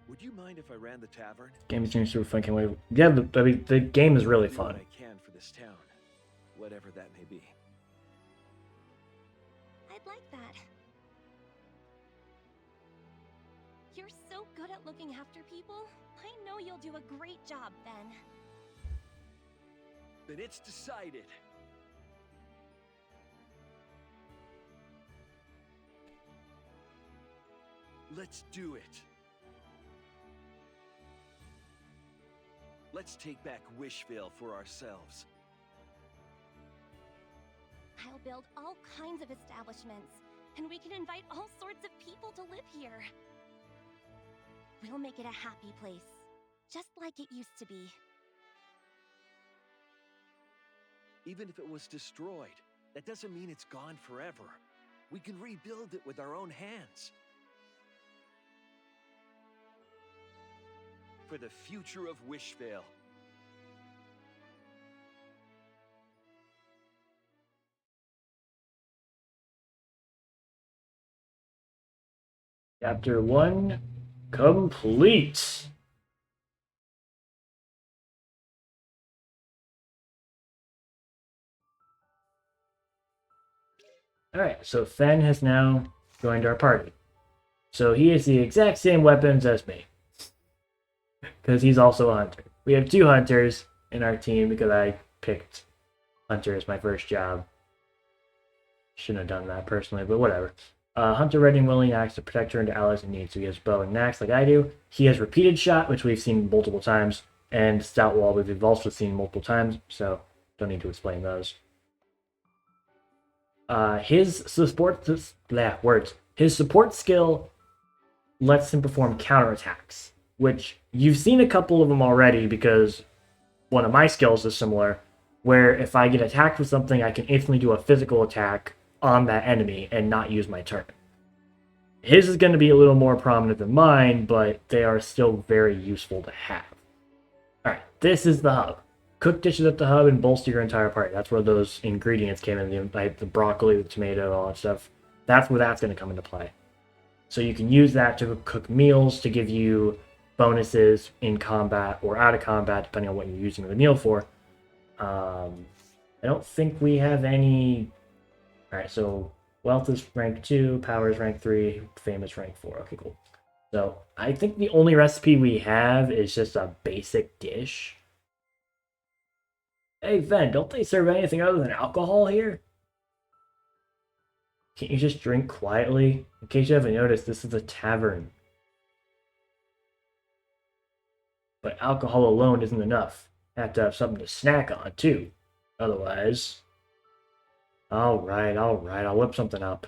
Would you mind if I ran the tavern? Game seems super fun. Can't wait. Yeah, the game is really Do fun. what I can for this town, whatever that may be. I'd like that. You're so good at looking after people. I know you'll do a great job, Ben. Then it's decided. Let's do it. Let's take back Wishvale for ourselves. I'll build all kinds of establishments, and we can invite all sorts of people to live here. We'll make it a happy place, just like it used to be. Even if it was destroyed, that doesn't mean it's gone forever. We can rebuild it with our own hands. For the future of Wishvale. Chapter 1 complete. Alright, so Fen has now joined our party. So he has the exact same weapons as me. Because he's also a hunter. We have 2 hunters in our team because I picked hunter as my first job. Shouldn't have done that personally, but whatever. Hunter ready and willing axe to protect her and allies in need. So he has bow and axe like I do. He has repeated shot, which we've seen multiple times, and stout wall, which we've also seen multiple times, so don't need to explain those. His support skill lets him perform counterattacks, which you've seen a couple of them already because one of my skills is similar, where if I get attacked with something, I can instantly do a physical attack on that enemy and not use my turn. His is going to be a little more prominent than mine, but they are still very useful to have. Alright, this is the hub. Cook dishes at the hub and bolster your entire party. That's where those ingredients came in, like the broccoli, the tomato, all that stuff. That's where that's going to come into play. So you can use that to cook meals to give you bonuses in combat or out of combat, depending on what you're using the meal for. I don't think we have any... Alright, so wealth is rank 2, power is rank 3, fame is rank 4. Okay, cool. So I think the only recipe we have is just a basic dish. Hey, Ven, don't they serve anything other than alcohol here? Can't you just drink quietly? In case you haven't noticed, this is a tavern. But alcohol alone isn't enough. Have to have something to snack on, too. Otherwise... Alright, I'll whip something up.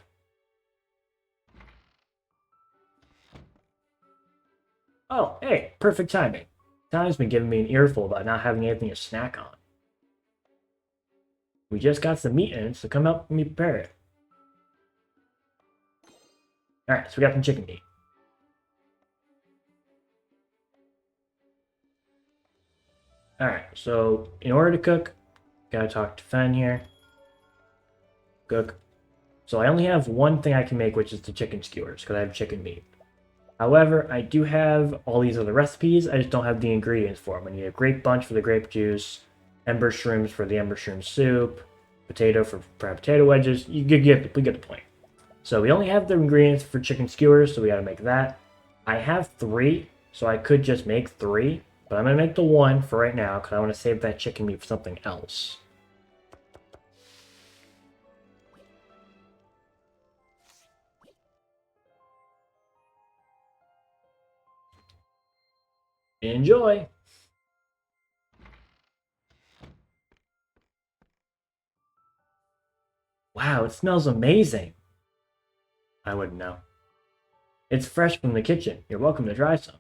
Oh, hey, perfect timing. Time's been giving me an earful about not having anything to snack on. We just got some meat in it, so come help me prepare it. Alright, so we got some chicken meat. Alright, so in order to cook, gotta talk to Fen here. Cook. So I only have one thing I can make, which is the chicken skewers, because I have chicken meat. However, I do have all these other recipes, I just don't have the ingredients for them. I need a grape bunch for the grape juice, ember shrooms for the ember shroom soup, potato for fried potato wedges. We get the point. So we only have the ingredients for chicken skewers, so we gotta make that. I have 3, so I could just make 3, but I'm gonna make the 1 for right now, because I want to save that chicken meat for something else. Enjoy! Wow, it smells amazing! I wouldn't know. It's fresh from the kitchen. You're welcome to try some.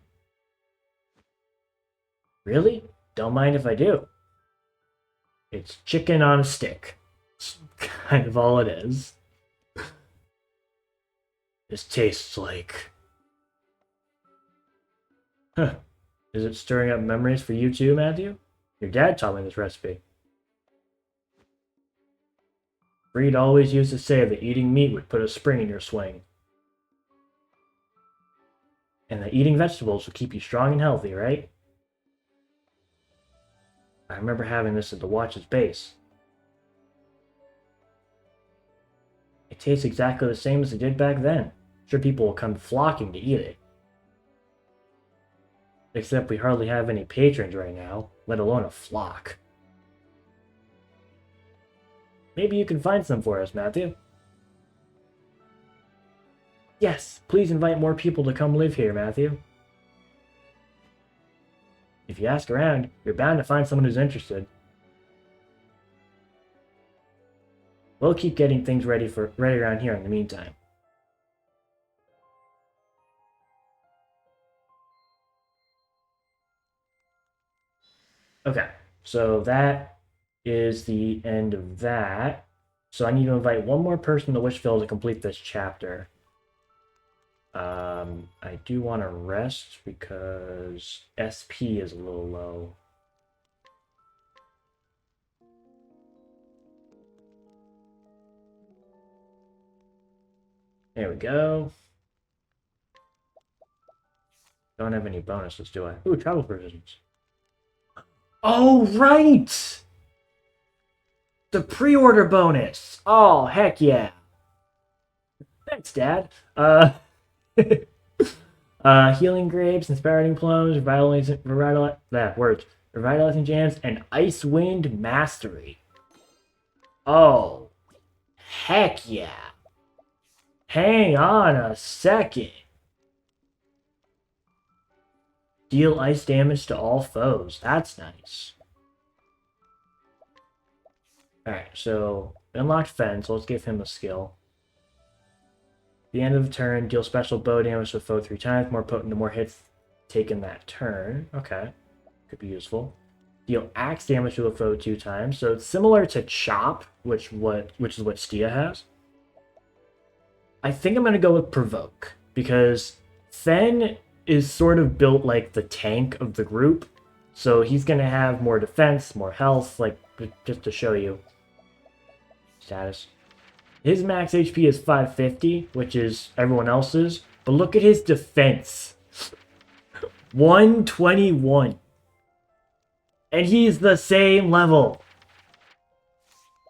Really? Don't mind if I do. It's chicken on a stick. It's kind of all it is. This tastes like... Huh. Is it stirring up memories for you too, Matthew? Your dad taught me this recipe. Reed always used to say that eating meat would put a spring in your swing. And that eating vegetables will keep you strong and healthy, right? I remember having this at the watch's base. It tastes exactly the same as it did back then. Sure, people will come flocking to eat it. Except we hardly have any patrons right now, let alone a flock. Maybe you can find some for us, Matthew. Yes, please invite more people to come live here, Matthew. If you ask around, you're bound to find someone who's interested. We'll keep getting things ready around here in the meantime. Okay, so that is the end of that. So I need to invite one more person to Wishvale to complete this chapter. I do want to rest because SP is a little low. There we go. Don't have any bonuses, do I? Ooh, travel provisions. Oh, right! The pre-order bonus! Oh, heck yeah. Thanks, Dad. Healing grapes, inspiring plums, revitalizing jams, and ice wind mastery. Oh, heck yeah. Hang on a second. Deal ice damage to all foes. That's nice. Alright, so unlocked Fence. Let's give him a skill. The end of the turn, deal special bow damage to a foe 3 times, more potent the more hits taken that turn. Okay, could be useful. Deal axe damage to a foe 2 times, so it's similar to Chop, which is what Stia has. I think I'm gonna go with Provoke because Fen is sort of built like the tank of the group, so he's gonna have more defense, more health, like just to show you. Status. His max HP is 550, which is everyone else's. But look at his defense. 121. And he's the same level.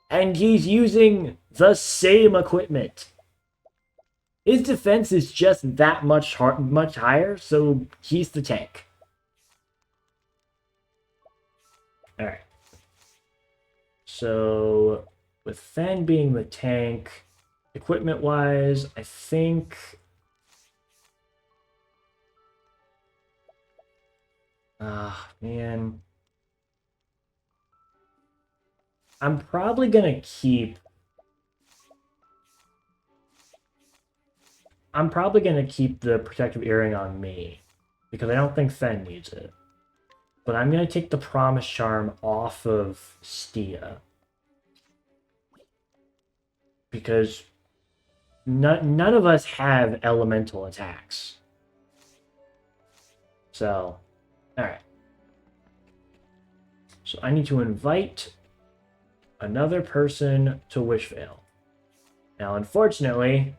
And he's using the same equipment. His defense is just that much higher, so he's the tank. Alright. So with Fen being the tank, equipment-wise, I think... man. I'm probably gonna keep... the protective earring on me, because I don't think Fen needs it. But I'm gonna take the Promise Charm off of Stia. Because none of us have elemental attacks. So, alright. So I need to invite another person to Wishvale. Now, unfortunately,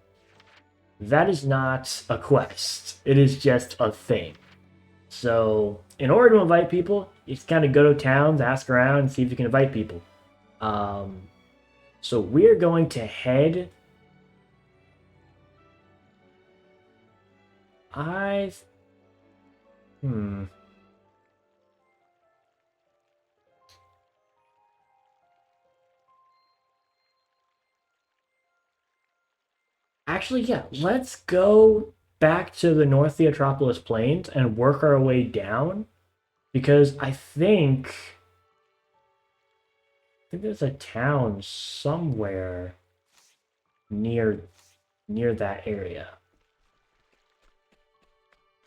that is not a quest. It is just a thing. So, in order to invite people, you just kind of go to towns, ask around, and see if you can invite people. So we're going to head... Actually, yeah, let's go back to the North Theotropolis Plains and work our way down. Because I think there's a town somewhere near that area.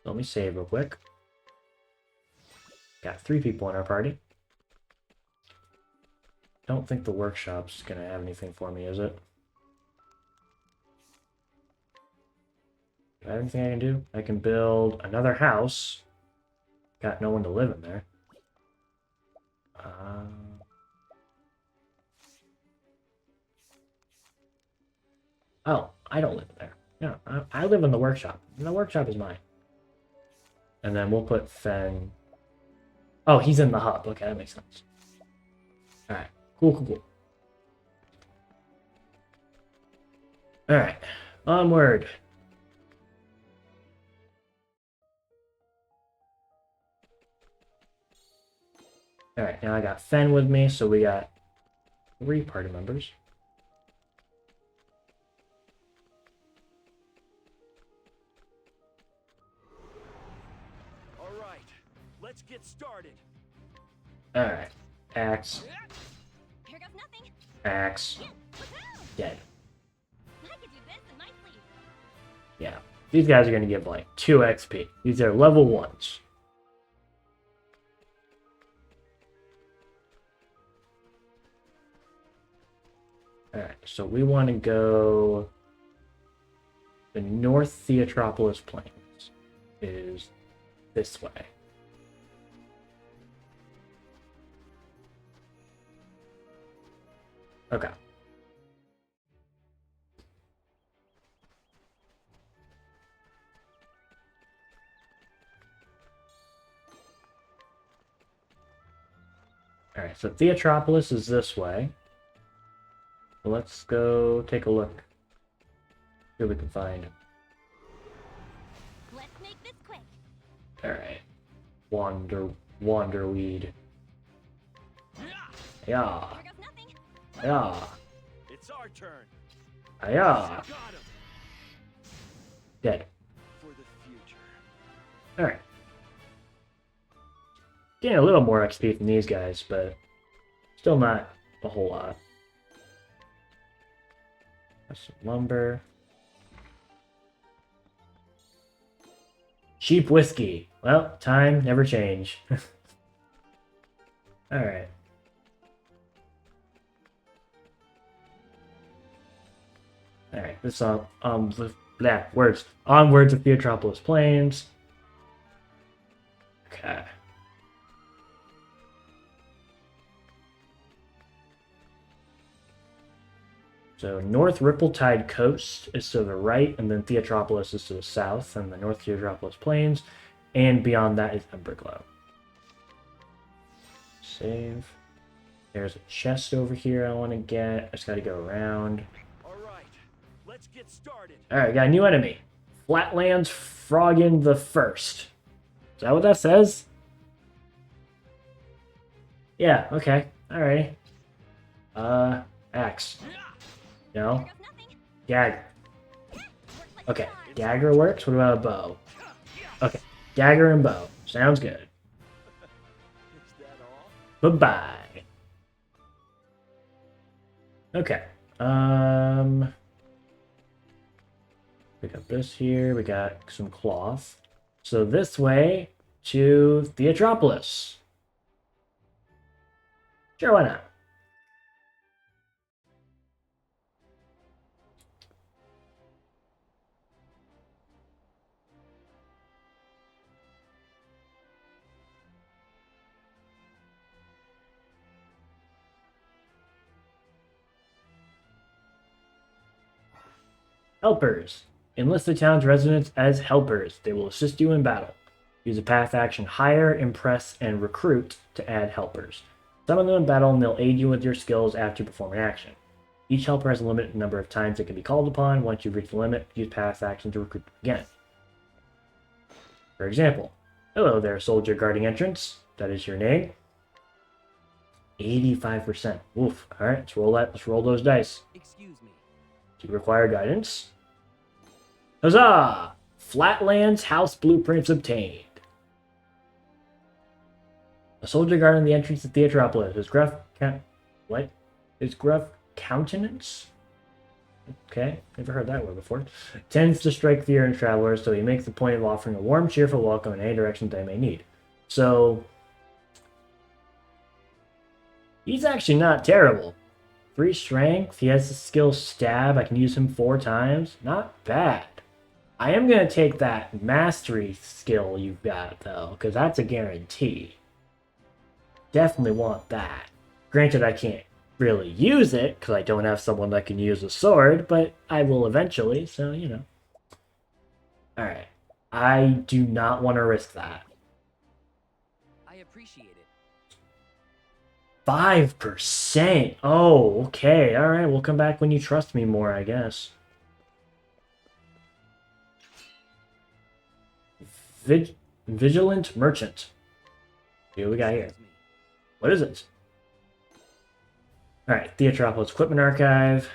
Let me save real quick. Got 3 people in our party. Don't think the workshop's gonna have anything for me, is it? Do I have anything I can do? I can build another house. Got no one to live in there. Oh, I don't live there. No, I live in the workshop. And the workshop is mine. And then we'll put Fen. Oh, he's in the hub. Okay, that makes sense. Alright. Cool. Alright. Onward. Alright, now I got Fen with me, so we got 3 party members. All right, let's get started. Alright. Axe. Here goes nothing. Axe. Yeah, woohoo! Dead. I could do this in my sleep. Yeah. These guys are going to give like 2 XP. These are level 1s. Alright, so we want to go... The North Theatropolis Plains is this way. Okay. Alright, so Theatropolis is this way. Let's go take a look. See what we can find. Let's make this quick. Alright. Wanderweed. Yeah. Here goes nothing. Yeah. It's our turn. Yeah. Got him. Dead. For the future. Alright. Getting a little more XP from these guys, but still not a whole lot. That's some lumber. Cheap whiskey. Well, time never change. Alright. Alright, this words. Onwards of Theatropolis Plains. Okay. So North Rippletide Coast is to the right, and then Theatropolis is to the south, and the North Theatropolis Plains, and beyond that is Emberglow. Save. There's a chest over here I want to get. I just got to go around. All right, let's get started. Alright, got a new enemy. Flatlands Froggin the First. Is that what that says? Yeah, okay. Alright. Axe. No? Here goes nothing. Dagger. Works like Okay, a charm. dagger works. What about a bow? Okay, dagger and bow. Sounds good. Is that all? Bye-bye. Okay. We got this here. We got some cloth. So this way to Theatropolis. Sure, why not? Helpers. Enlist the town's residents as helpers. They will assist you in battle. Use a path action hire, impress, and recruit to add helpers. Summon them in battle and they'll aid you with your skills after you perform an action. Each helper has a limited number of times it can be called upon. Once you've reached the limit, use path action to recruit them again. For example, hello there, soldier guarding entrance. That is your name. 85%. Oof. Alright, let's roll that. Let's roll those dice. Excuse me. Do you require guidance? Huzzah! Flatlands House Blueprints obtained. A soldier guarding the entrance to Theatropolis. His gruff countenance? Okay, never heard that word before. Tends to strike fear in travelers, so he makes the point of offering a warm, cheerful welcome in any direction they may need. So, he's actually not terrible. 3 strength. He has the skill stab. I can use him 4 times. Not bad. I am going to take that mastery skill you've got, though, because that's a guarantee. Definitely want that. Granted, I can't really use it, because I don't have someone that can use a sword, but I will eventually, so, you know. Alright. I do not want to risk that. I appreciate it. 5%. Oh, okay. All right. We'll come back when you trust me more, I guess. Vigilant Merchant. See what we got here. Excuse me. What is it? All right. Theatropolis Equipment Archive.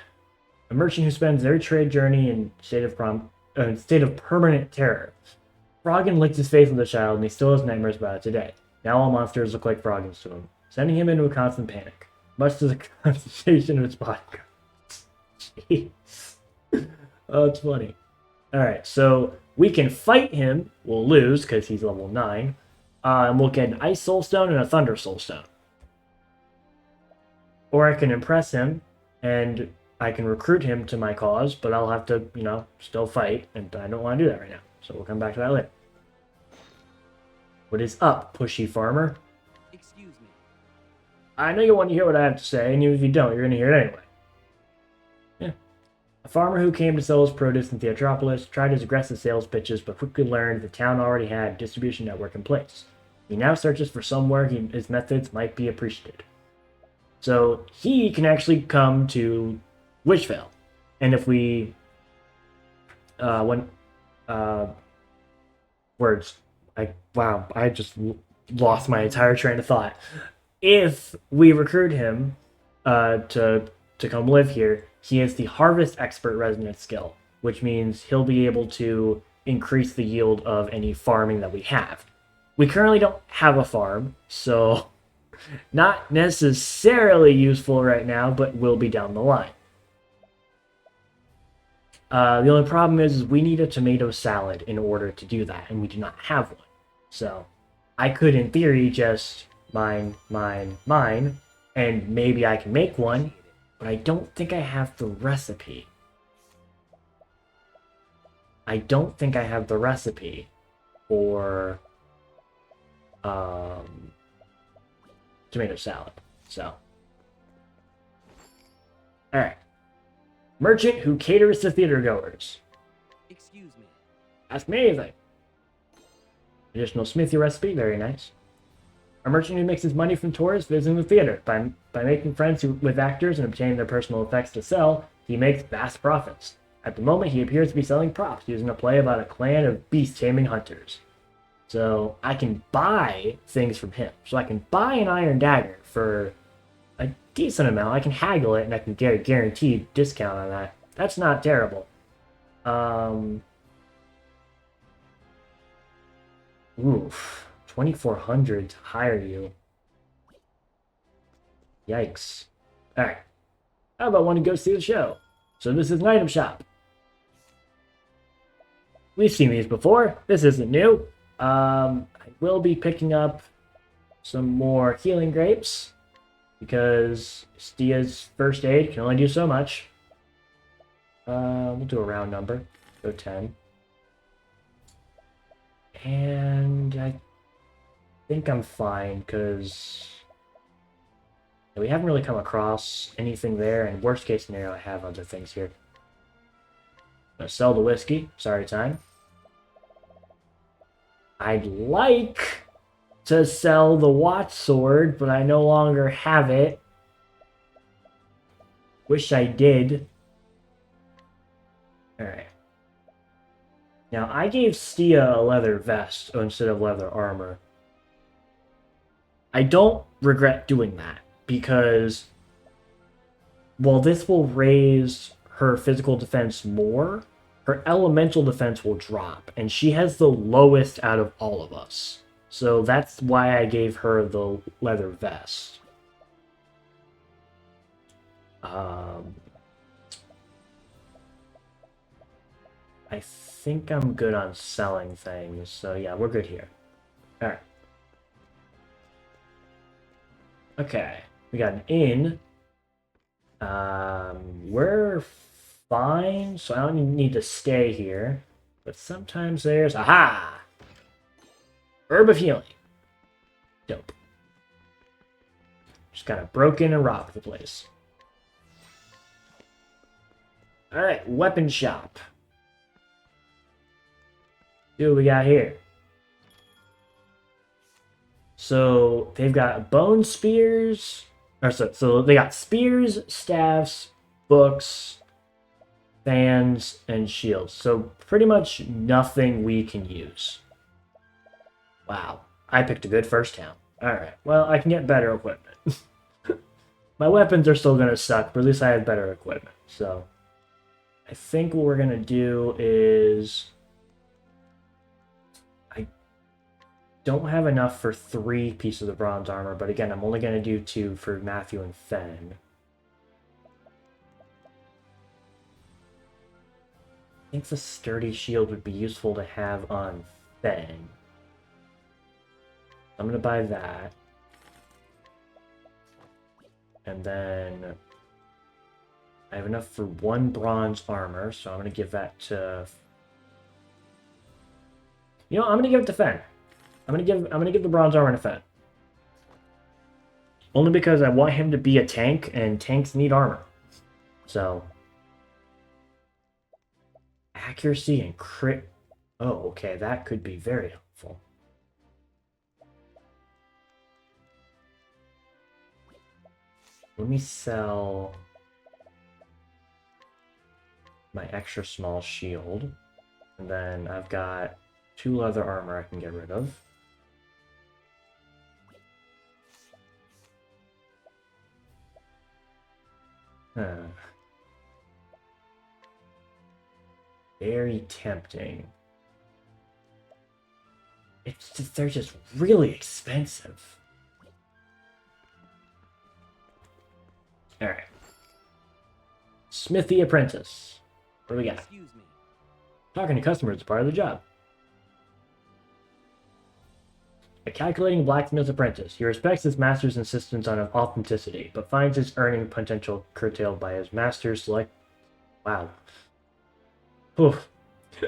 A merchant who spends every trade journey in state of permanent terror. Froggen licked his face with the child, and he still has nightmares about it today. Now all monsters look like Froggens to him, sending him into a constant panic, much to the concentration of his bodyguards. Jeez. Oh, it's funny. Alright, so we can fight him. We'll lose, because he's level 9. And we'll get an Ice Soulstone and a Thunder Soulstone. Or I can impress him, and I can recruit him to my cause, but I'll have to, still fight, and I don't want to do that right now. So we'll come back to that later. What is up, pushy farmer? Excuse me. I know you want to hear what I have to say, and even if you don't, you're going to hear it anyway. Yeah. A farmer who came to sell his produce in Theatropolis tried his aggressive sales pitches, but quickly learned the town already had a distribution network in place. He now searches for somewhere his methods might be appreciated. So he can actually come to Wishvale. And if we... words. I just lost my entire train of thought. If we recruit him to come live here, he has the Harvest Expert Resonance skill, which means he'll be able to increase the yield of any farming that we have. We currently don't have a farm, so not necessarily useful right now, but will be down the line. The only problem is we need a tomato salad in order to do that, and we do not have one. So I could, in theory, just mine, and maybe I can make one, but I don't think I have the recipe. I don't think I have the recipe for tomato salad. So, alright. Merchant who caters to theater goers. Excuse me. Ask me anything. Additional smithy recipe, very nice. A merchant who makes his money from tourists visiting the theater. By making friends with actors and obtaining their personal effects to sell, he makes vast profits. At the moment, he appears to be selling props using a play about a clan of beast-taming hunters. So I can buy things from him. So I can buy an iron dagger for a decent amount. I can haggle it and I can get a guaranteed discount on that. That's not terrible. Oof. 2,400 to hire you. Yikes. Alright. How about one to go see the show? So this is an item shop. We've seen these before. This isn't new. I will be picking up some more healing grapes because Stia's first aid can only do so much. We'll do a round number. Go 10. And I think I'm fine because we haven't really come across anything there. And worst case scenario, I have other things here. I'm gonna sell the whiskey. Sorry, time. I'd like to sell the watch sword, but I no longer have it. Wish I did. Alright. Now, I gave Stia a leather vest instead of leather armor. I don't regret doing that, because while this will raise her physical defense more, her elemental defense will drop, and she has the lowest out of all of us. So that's why I gave her the leather vest. I think I'm good on selling things, so yeah, we're good here. Alright. Okay, we got an inn. We're fine, so I don't need to stay here. But sometimes there's... Aha! Herb of Healing. Dope. Just kind of broke in and robbed the place. Alright, weapon shop. See what we got here. So they've got bone spears, or so they got spears, staffs, books, fans, and shields. So pretty much nothing we can use. Wow, I picked a good first town. Alright, well, I can get better equipment. My weapons are still gonna suck, but at least I have better equipment. So I think what we're gonna do is... I don't have enough for 3 pieces of bronze armor, but again, I'm only gonna do 2 for Matthew and Fen. I think the sturdy shield would be useful to have on Fen. I'm gonna buy that. And then I have enough for 1 bronze armor, so I'm gonna give that to... You know, I'm gonna give it to Fen. I'm gonna give the bronze armor to Fen. Only because I want him to be a tank, and tanks need armor. So accuracy and crit. Oh, okay, that could be very helpful. Let me sell my extra small shield. And then I've got 2 leather armor I can get rid of. Huh. Very tempting. It's just, they're just really expensive. Alright. Smithy apprentice. What do we got? Excuse me. Talking to customers is part of the job. A calculating blacksmith apprentice. He respects his master's insistence on authenticity, but finds his earning potential curtailed by his master's Wow. Oof.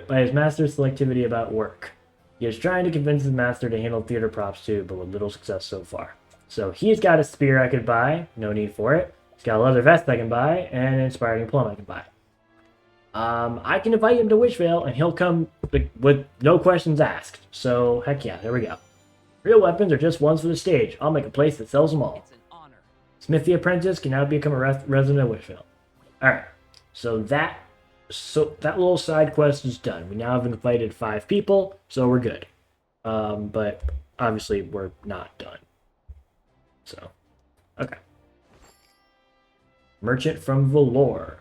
By his master's selectivity about work. He is trying to convince his master to handle theater props too, but with little success so far. So he's got a spear I could buy. No need for it. He's got a leather vest I can buy, and an inspiring plum I can buy. I can invite him to Wishvale, and he'll come with no questions asked. So, heck yeah, there we go. Real weapons are just ones for the stage. I'll make a place that sells them all. It's an honor. Smithy apprentice can now become a resident of Wishvale. Alright, so that little side quest is done. We now have invited 5 people, so we're good. But obviously we're not done. So, okay. Merchant from Valor.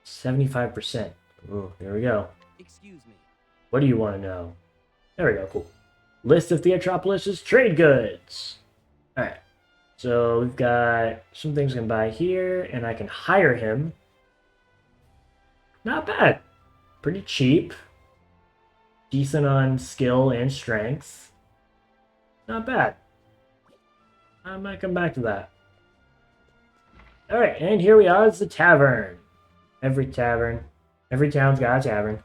75%. Ooh, there we go. Excuse me. What do you want to know? There we go, cool. List of Theatropolis's trade goods. Alright. So we've got some things I can buy here, and I can hire him. Not bad. Pretty cheap. Decent on skill and strength. Not bad. I might come back to that. Alright, and here we are. It's the tavern. Every town's got a tavern.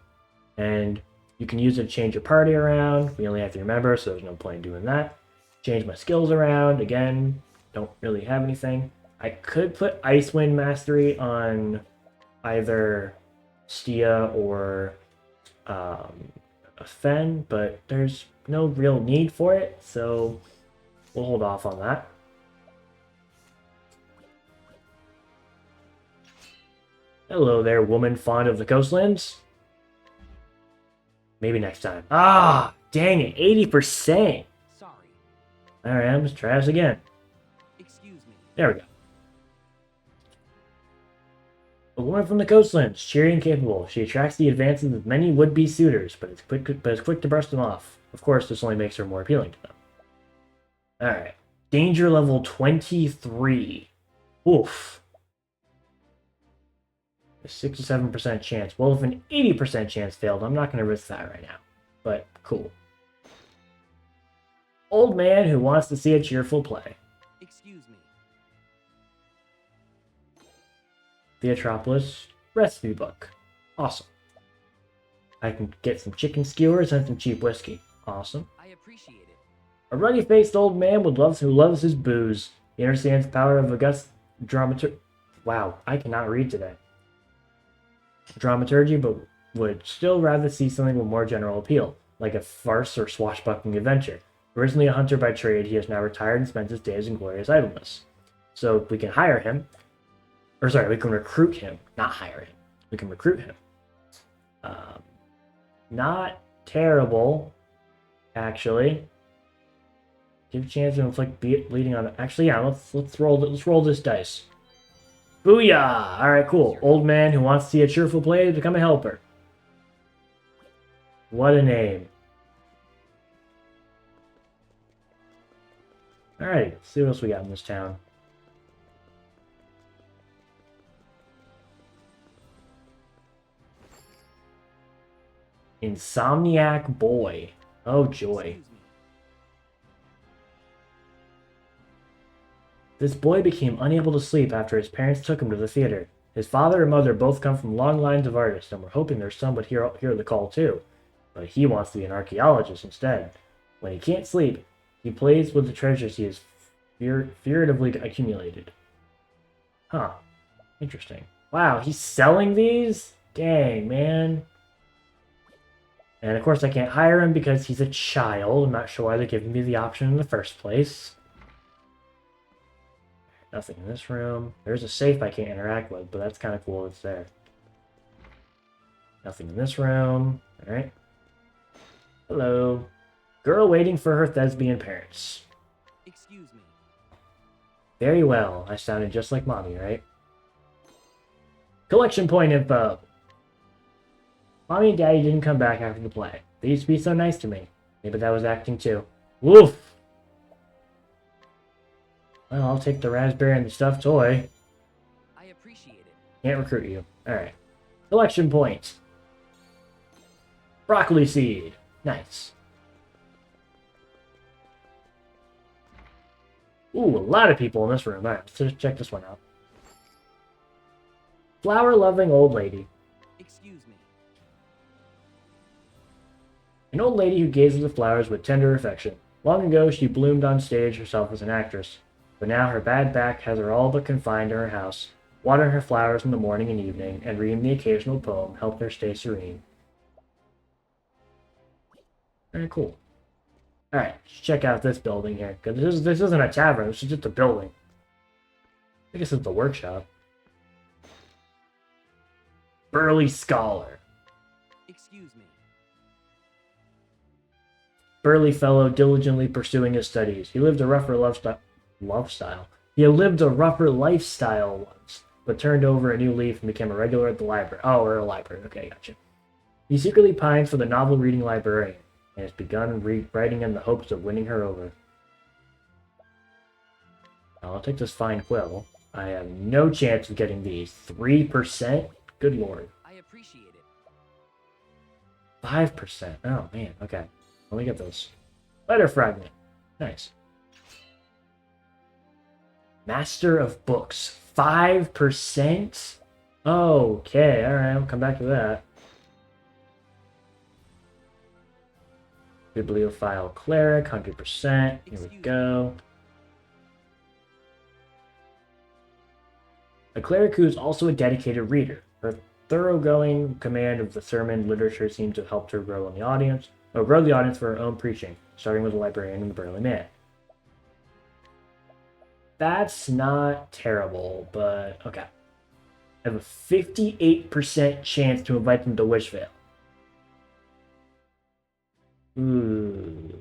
And you can use it to change your party around. We only have 3 members, so there's no point in doing that. Change my skills around. Again, don't really have anything. I could put Icewind Mastery on either Stia or a Fen, but there's no real need for it, so we'll hold off on that. Hello there, woman fond of the coastlands. Maybe next time. Ah, dang it, 80%. Sorry. Alright, let's try this again. Excuse me. There we go. A woman from the coastlands, cheery and capable. She attracts the advances of many would-be suitors, but is quick to brush them off. Of course, this only makes her more appealing to them. Alright. Danger level 23. Oof. A 67% chance. Well, if an 80% chance failed, I'm not going to risk that right now. But, cool. Old man who wants to see a cheerful play. Excuse me. Theatropolis recipe book. Awesome. I can get some chicken skewers and some cheap whiskey. Awesome. I appreciate it. A ruddy-faced old man who loves his booze. He understands the power of august dramaturgy. Wow, I cannot read today. Dramaturgy, but would still rather see something with more general appeal. like a farce or swashbuckling adventure. Originally a hunter by trade, he has now retired and spent his days in glorious idleness. So we can hire him. Or sorry, we can recruit him, not hire him. We can recruit him. Not terrible, actually. Give a chance to inflict bleeding on. Actually, yeah. Let's roll this dice. Booyah! All right, cool. Old man who wants to see a cheerful play become a helper. What a name. All right, let's see what else we got in this town. Insomniac boy. Oh joy. This boy became unable to sleep after his parents took him to the theater. His father and mother both come from long lines of artists and were hoping their son would hear the call too. But he wants to be an archaeologist instead. When he can't sleep, he plays with the treasures he has furtively accumulated. Huh. Interesting. Wow, he's selling these? Dang, man. And of course I can't hire him because he's a child. I'm not sure why they're giving me the option in the first place. Nothing in this room. There's a safe I can't interact with, but that's kind of cool it's there. Nothing in this room. Alright. Hello. Girl waiting for her thespian parents. Excuse me. Very well. I sounded just like mommy, right? Collection point info. Mommy and Daddy didn't come back after the play. They used to be so nice to me. Maybe that was acting too. Woof! Well, I'll take the raspberry and the stuffed toy. I appreciate it. Can't recruit you. Alright. Collection points. Broccoli seed. Nice. Ooh, a lot of people in this room. Alright, let's just check this one out. Flower-loving old lady. Excuse me. An old lady who gazes at flowers with tender affection. Long ago, she bloomed on stage herself as an actress, but now her bad back has her all but confined to her house. Watering her flowers in the morning and evening, and reading the occasional poem helped her stay serene. Very cool. Alright, let's check out this building here, because this isn't a tavern, this is just a building. I guess it's the workshop. Burly scholar. Excuse me. Burly fellow diligently pursuing his studies. He lived a rougher He lived a rougher lifestyle once, but turned over a new leaf and became a regular at the library. Oh, or a library. Okay, gotcha. He secretly pines for the novel-reading librarian, and has begun writing in the hopes of winning her over. I'll take this fine quill. I have no chance of getting these. 3%? Good lord. I appreciate it. 5%. Oh, man. Okay. Let me get those. Letter fragment. Nice. Master of Books. 5%? Okay. Alright. I'll come back to that. Bibliophile Cleric. 100%. Here we go. A cleric who is also a dedicated reader. Her thoroughgoing command of the sermon literature seems to have helped her grow the audience for her own preaching, starting with the librarian and the burly man. That's not terrible, but okay. I have a 58% chance to invite them to Wishvale. Ooh.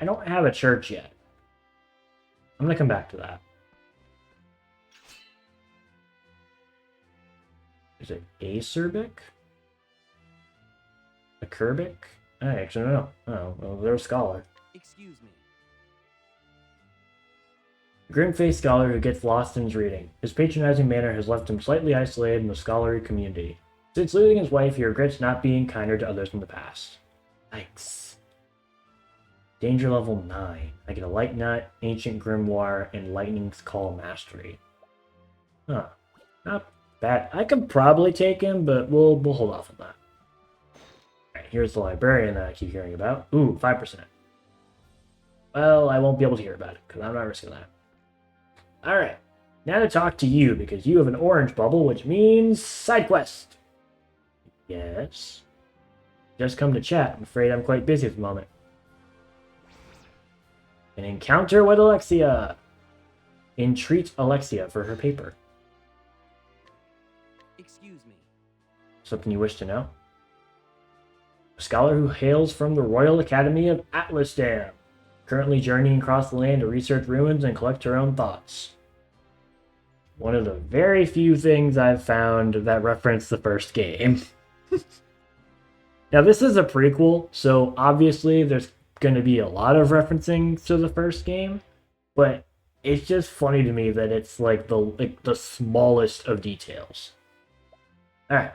I don't have a church yet. I'm gonna come back to that. Is it acerbic? Acerbic? I actually don't know. Oh, well, they're a scholar. Excuse me. A grim-faced scholar who gets lost in his reading. His patronizing manner has left him slightly isolated in the scholarly community. Since losing his wife, he regrets not being kinder to others in the past. Yikes. Danger level 9. I get a Light Nut, Ancient Grimoire, and Lightning's Call Mastery. Huh. Not bad. I could probably take him, but we'll hold off on that. Alright, here's the librarian that I keep hearing about. Ooh, 5%. Well, I won't be able to hear about it, because I'm not risking that. Alright. Now to talk to you, because you have an orange bubble, which means side quest. Yes. Just come to chat. I'm afraid I'm quite busy at the moment. An encounter with Alexia. Entreat Alexia for her paper. Excuse me. Something you wish to know? A scholar who hails from the Royal Academy of Atlasdam, currently journeying across the land to research ruins and collect her own thoughts. One of the very few things I've found that reference the first game. Now, this is a prequel, so obviously there's going to be a lot of referencing to the first game, but it's just funny to me that it's like the smallest of details. Alright.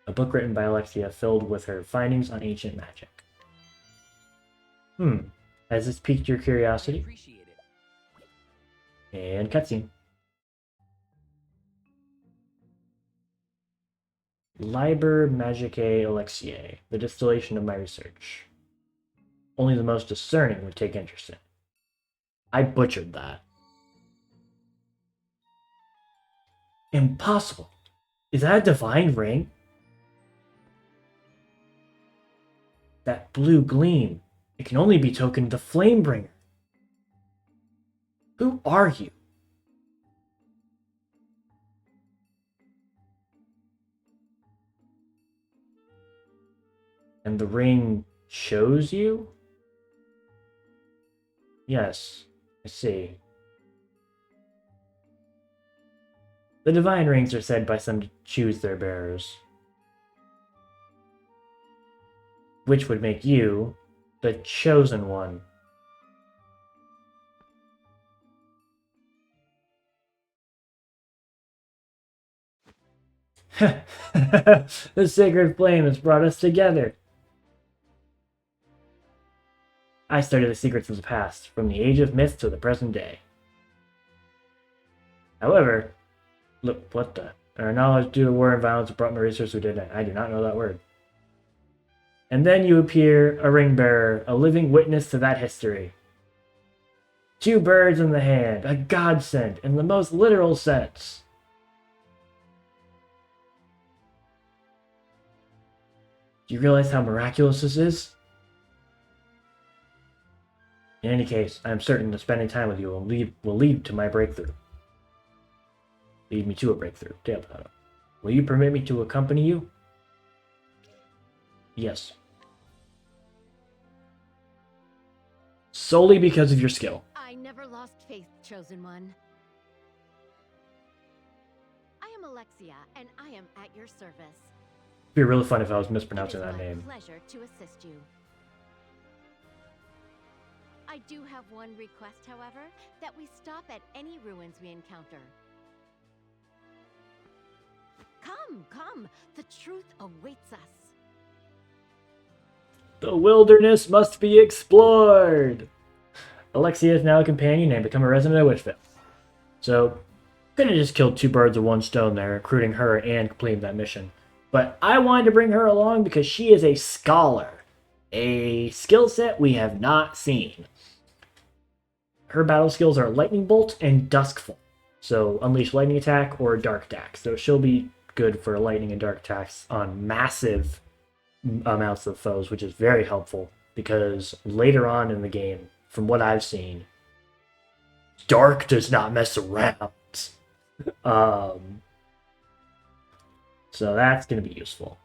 A book written by Alexia filled with her findings on ancient magic. Has this piqued your I curiosity? appreciate it. And cutscene. Liber Magicae Alexiae, the distillation of my research. Only the most discerning would take interest in. I butchered that. Impossible. Is that a divine ring? That blue gleam. It can only be tokened the Flamebringer. Who are you? And the ring shows you? Yes, I see. The divine rings are said by some to choose their bearers, which would make you the chosen one. The sacred flame has brought us together. I study the secrets of the past, from the age of myth to the present day. However, look, what the? Our knowledge due to war and violence brought my research who did it. I do not know that word. And then you appear, a ring bearer, a living witness to that history. Two birds in the hand, a godsend, in the most literal sense. Do you realize how miraculous this is? In any case, I am certain that spending time with you will lead to my breakthrough. Lead me to a breakthrough. Will you permit me to accompany you? Yes. Solely because of your skill. I never lost faith, Chosen One. I am Alexia, and I am at your service. It'd be really fun if I was mispronouncing that It is name. my pleasure to assist you. I do have one request, however, that we stop at any ruins we encounter. Come, the truth awaits us. The wilderness must be explored! Alexia is now a companion and become a resident of Wishvale. So, could have just killed two birds with one stone there, recruiting her and completing that mission. But I wanted to bring her along because she is a scholar. A skill set we have not seen. Her battle skills are Lightning Bolt and Duskfall. So, Unleash Lightning Attack or Dark Attack. So she'll be good for lightning and dark attacks on massive amounts of foes, which is very helpful because later on in the game, from what I've seen, dark does not mess around. So that's going to be useful.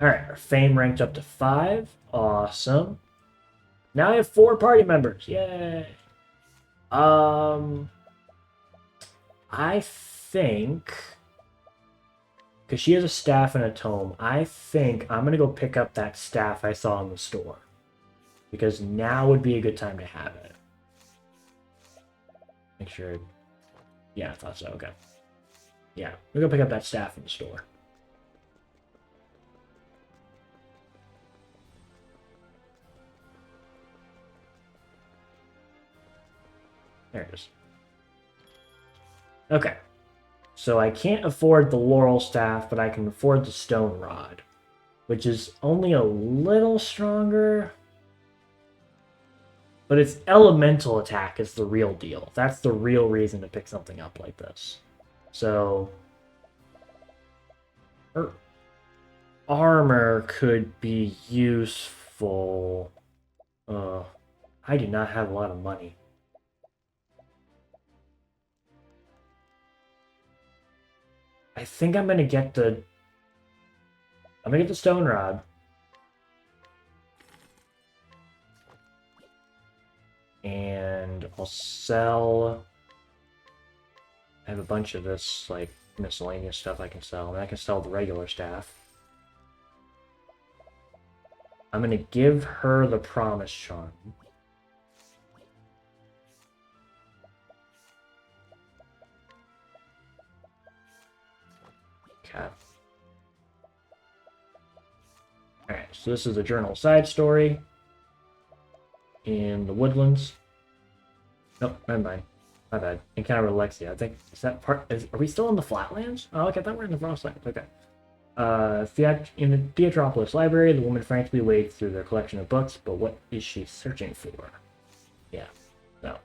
Alright, our fame ranked up to 5. Awesome. Now I have 4 party members. Yay! I think, because she has a staff and a tome, I think I'm going to go pick up that staff I saw in the store. Because now would be a good time to have it. Make sure. Yeah, I thought so. Okay. Yeah, we're going to pick up that staff in the store. There it is. Okay. So I can't afford the laurel staff, but I can afford the stone rod, which is only a little stronger. But its elemental attack is the real deal. That's the real reason to pick something up like this. So Her armor could be useful. I do not have a lot of money. I think I'm gonna get the stone rod. And I'll sell. I have a bunch of this like miscellaneous stuff I can sell, and I can sell the regular staff. I'm gonna give her the promise charm. Okay. Alright, so this is a journal side story in the woodlands. Nope, never mind. My bad. Encounter with Alexia. I think, is that part, are we still in the flatlands? Oh, okay, I thought we were in the Frostlands. Okay. In the Theatropolis library, the woman frantically wades through their collection of books, but what is she searching for? Yeah, no.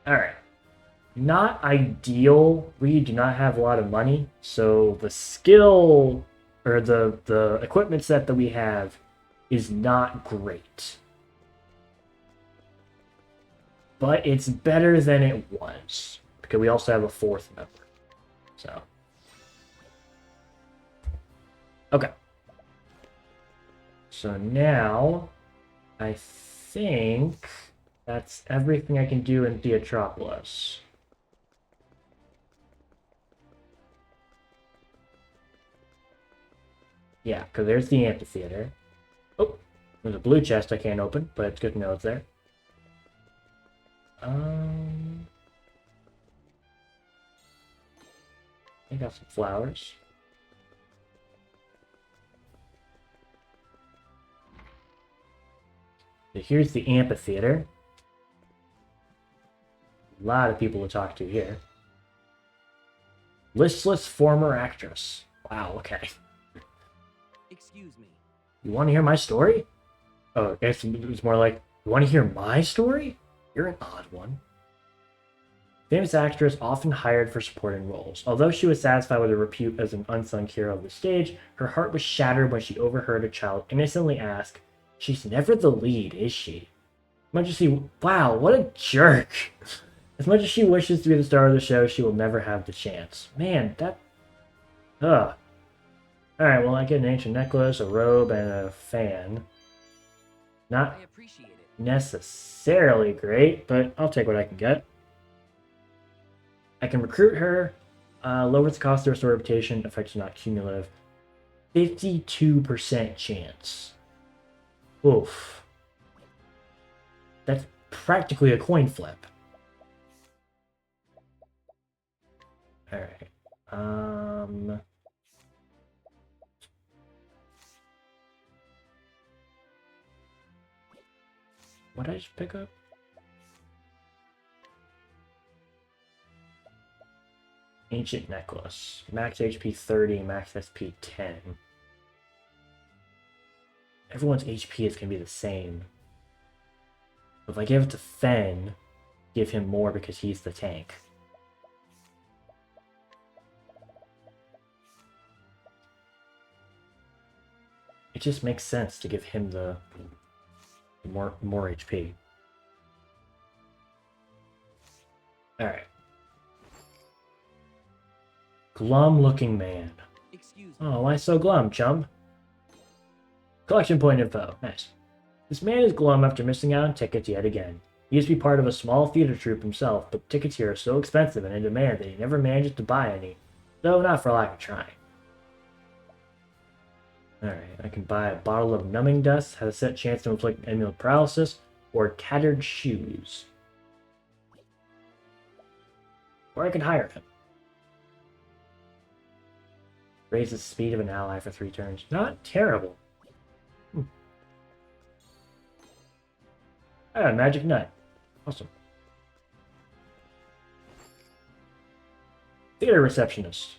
Alright. Not ideal. We do not have a lot of money, so the skill, or the equipment set that we have is not great. But it's better than it was, because we also have a fourth member. So. Okay. So now, I think that's everything I can do in Theatropolis. Yeah, because there's the amphitheater. Oh, there's a blue chest I can't open, but it's good to know it's there. I got some flowers. So here's the amphitheater. A lot of people to talk to here. Listless former actress. Wow, okay. Excuse me. You want to hear my story? Oh, I guess it was more like, you want to hear my story? You're an odd one. Famous actress often hired for supporting roles. Although she was satisfied with her repute as an unsung hero of the stage, her heart was shattered when she overheard a child innocently ask, "She's never the lead, is she?" As much as wow, what a jerk. As much as she wishes to be the star of the show, she will never have the chance. Man, ugh. Alright, well, I get an ancient necklace, a robe, and a fan. Not I appreciate it. necessarily great, but I'll take what I can get. I can recruit her, lowers the cost to restore reputation, effects not cumulative. 52% chance. Oof. That's practically a coin flip. Alright. What did I just pick up? Ancient necklace. Max HP 30, max SP 10. Everyone's HP is going to be the same. If I give it to Fen, give him more because he's the tank. It just makes sense to give him the more HP. Alright. Glum-looking man. Excuse me. Oh, why so glum, chum? Collection point info. Nice. This man is glum after missing out on tickets yet again. He used to be part of a small theater troupe himself, but tickets here are so expensive and in demand that he never manages to buy any, though not for lack of trying. Alright, I can buy a bottle of numbing dust, has a set chance to inflict enemy with paralysis, or tattered shoes. Or I can hire him. Raise the speed of an ally for 3 turns. Not terrible. I got a magic nut. Awesome. Theater receptionist.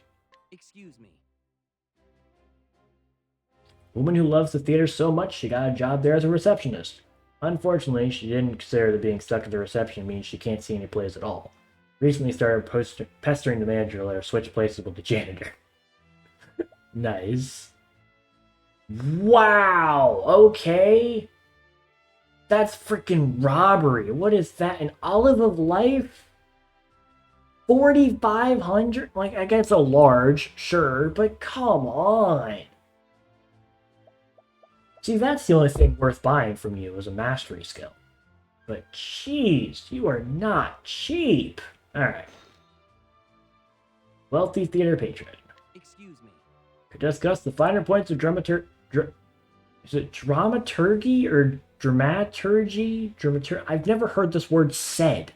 Excuse me. Woman who loves the theater so much she got a job there as a receptionist. Unfortunately, she didn't consider that being stuck at the reception means she can't see any plays at all. Recently started pestering the manager to let her switch places with the janitor. Nice. Wow, okay. That's freaking robbery. What is that? An olive of life? 4,500? Like, I guess a large, sure, but come on. See, that's the only thing worth buying from you is a mastery skill. But jeez, you are not cheap. Alright. Wealthy theater patron. Excuse me. Could discuss the finer points of is it dramaturgy or dramaturgy? I've never heard this word said.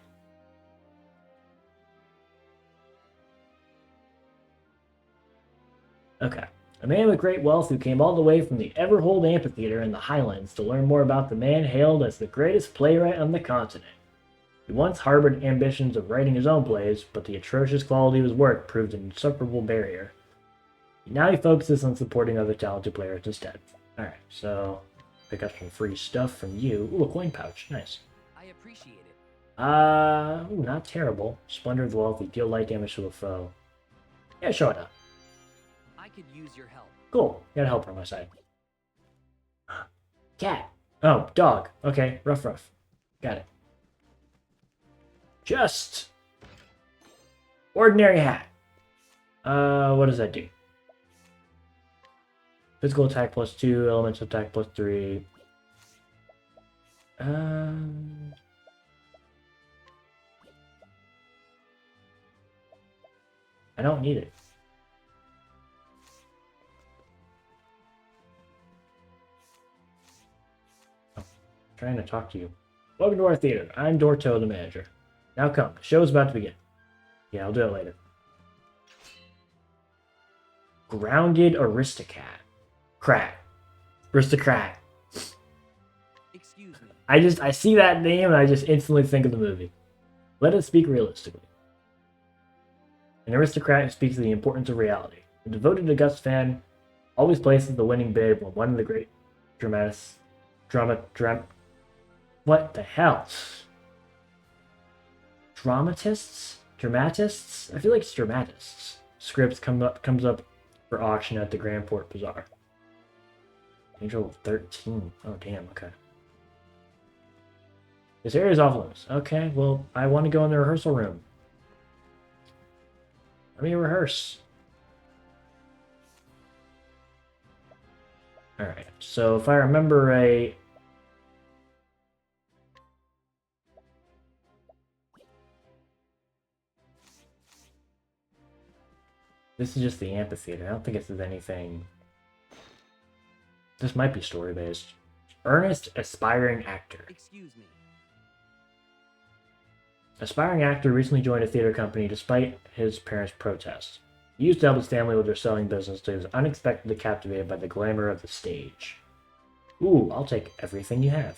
Okay. A man with great wealth who came all the way from the Everhold Amphitheater in the Highlands to learn more about the man hailed as the greatest playwright on the continent. He once harbored ambitions of writing his own plays, but the atrocious quality of his work proved an insuperable barrier. Now he focuses on supporting other talented players instead. Alright, so pick up some free stuff from you. Ooh, a coin pouch. Nice. I appreciate it. Ooh, not terrible. Splendor of the Wealthy. Deal light damage to a foe. Yeah, show it up. I could use your help. Cool. Got a helper on my side. Cat. Oh, dog. Okay, rough. Got it. Just ordinary hat. What does that do? Physical attack +2, elemental attack +3. I don't need it. Oh, trying to talk to you. Welcome to our theater. I'm Dorto, the manager. Now come, the show is about to begin. Yeah, I'll do it later. Grounded aristocrat. Aristocrat. Excuse me. I see that name and I just instantly think of the movie. Let us speak realistically. An aristocrat who speaks of the importance of reality. A devoted August fan always places the winning bid when one of the great what the hell? Dramatists? I feel like it's dramatists. Scripts comes up for auction at the Grandport Bazaar. Angel 13. Oh damn, okay. This area is off limits. Okay, well, I want to go in the rehearsal room. Let me rehearse. Alright, so if I remember right... This is just the amphitheater. I don't think this is anything... This might be story-based. Earnest aspiring actor. Excuse me. Aspiring actor recently joined a theater company despite his parents' protests. He used to help his family with their selling business, but he was unexpectedly captivated by the glamour of the stage. Ooh, I'll take everything you have.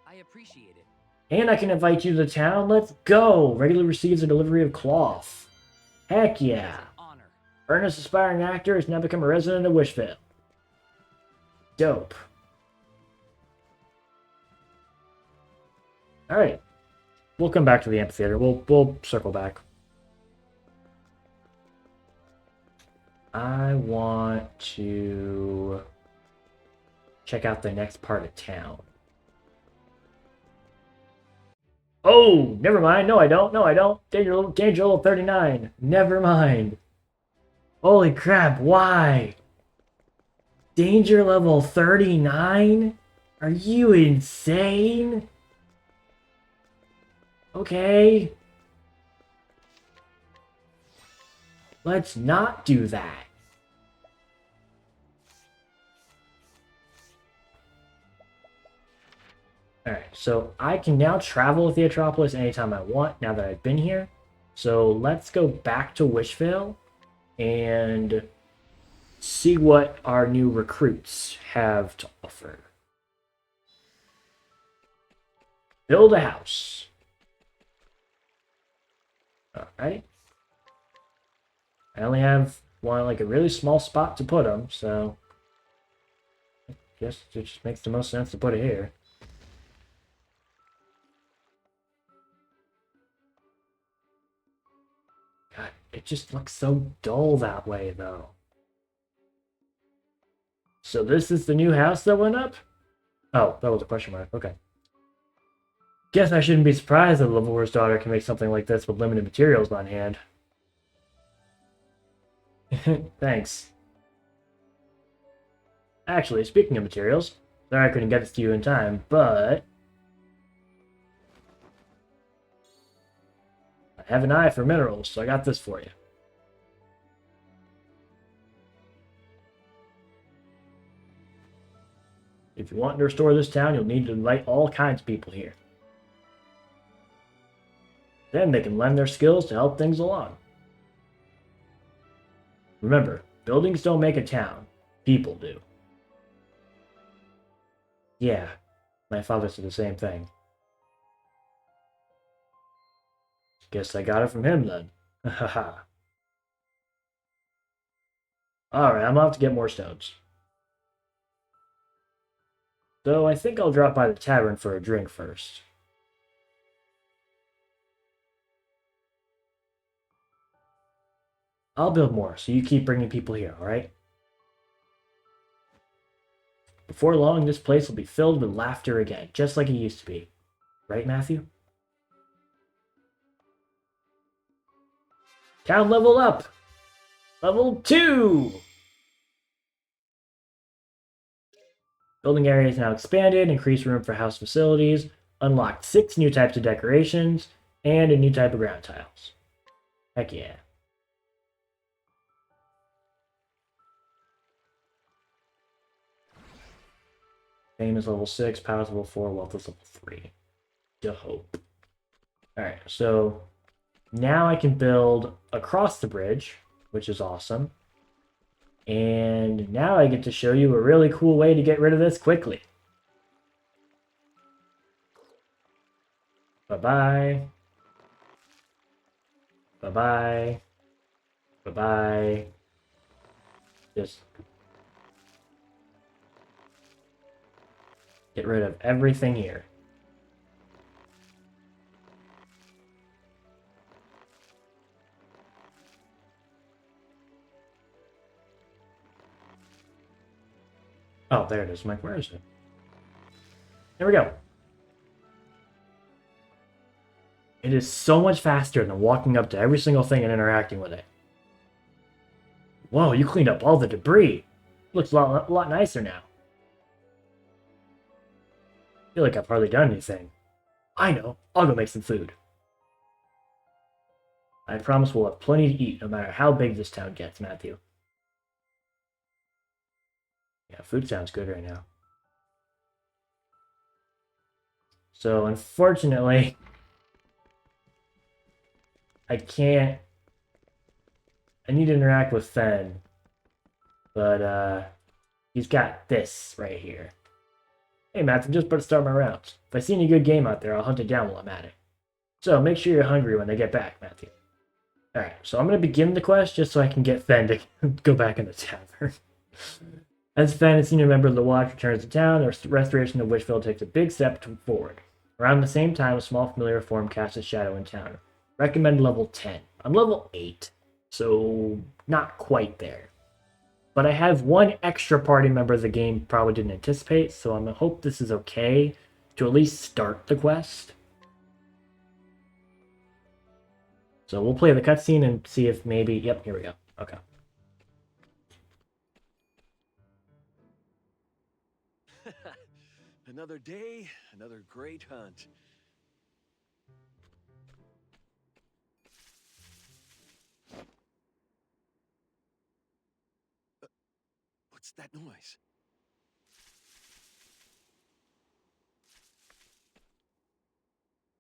I appreciate it. And I can invite you to the town. Let's go! Regularly receives a delivery of cloth. Heck yeah! It's an honor. Earnest aspiring actor has now become a resident of Wishvale. Dope. Alright. We'll come back to the amphitheater. We'll circle back. I want to check out the next part of town. Oh, never mind. No, I don't. Danger level 39. Never mind. Holy crap, why? Danger level 39? Are you insane? Okay. Let's not do that. Alright, so I can now travel with the Theatropolis anytime I want now that I've been here. So let's go back to Wishvale and see what our new recruits have to offer. Build a house. Alright. I only have one, like a really small spot to put them, so I guess it just makes the most sense to put it here. God, it just looks so dull that way, though. So this is the new house that went up? Oh, that was a question mark. Okay. Guess I shouldn't be surprised that the Levelwer's daughter can make something like this with limited materials on hand. Thanks. Actually, speaking of materials, sorry I couldn't get this to you in time, but I have an eye for minerals, so I got this for you. If you want to restore this town, you'll need to invite all kinds of people here. Then they can lend their skills to help things along. Remember, buildings don't make a town. People do. Yeah, my father said the same thing. Guess I got it from him then. Haha. Alright, I'm off to get more stones. Though I think I'll drop by the tavern for a drink first. I'll build more, so you keep bringing people here, alright? Before long, this place will be filled with laughter again, just like it used to be. Right, Matthew? Town level up! Level 2! Building area is now expanded, increased room for house facilities, unlocked 6 new types of decorations, and a new type of ground tiles. Heck yeah. Fame is level 6, power is level 4, wealth is level 3. Dope. Alright, so now I can build across the bridge, which is awesome. And now I get to show you a really cool way to get rid of this quickly. Bye-bye. Bye-bye. Bye-bye. Just get rid of everything here. Oh, there it is. I'm like, where is it? There we go. It is so much faster than walking up to every single thing and interacting with it. Whoa, you cleaned up all the debris. Looks a lot nicer now. I feel like I've hardly done anything. I know. I'll go make some food. I promise we'll have plenty to eat no matter how big this town gets, Matthew. Yeah, food sounds good right now. So, unfortunately, I can't... I need to interact with Fen. But, he's got this right here. Hey, Matthew, just about to start my rounds. If I see any good game out there, I'll hunt it down while I'm at it. So, make sure you're hungry when they get back, Matthew. Alright, so I'm going to begin the quest just so I can get Fen to go back in the tavern. As Fen, a senior member of the Watch, returns to town, the restoration of Wishvale takes a big step forward. Around the same time, a small familiar form casts a shadow in town. Recommend level 10. I'm level 8, so not quite there. But I have one extra party member the game probably didn't anticipate, so I'm going to hope this is okay to at least start the quest. So we'll play the cutscene and see if maybe... Yep, here we go. Okay. Another day, another great hunt. What's that noise?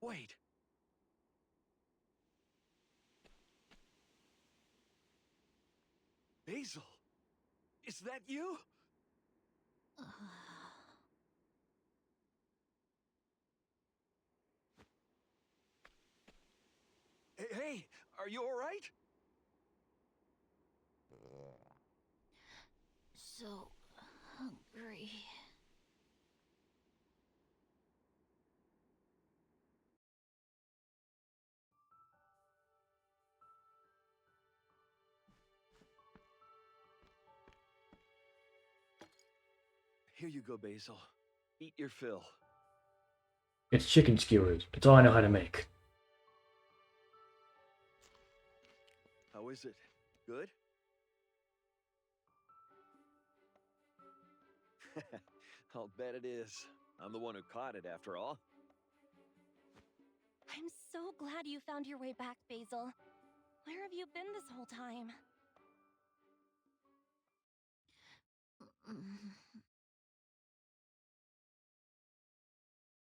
Wait. Basil, is that you? Hey, are you all right? So hungry. Here you go, Basil. Eat your fill. It's chicken skewers. It's all I know how to make. How is it? Good? I'll bet it is. I'm the one who caught it, after all. I'm so glad you found your way back, Basil. Where have you been this whole time?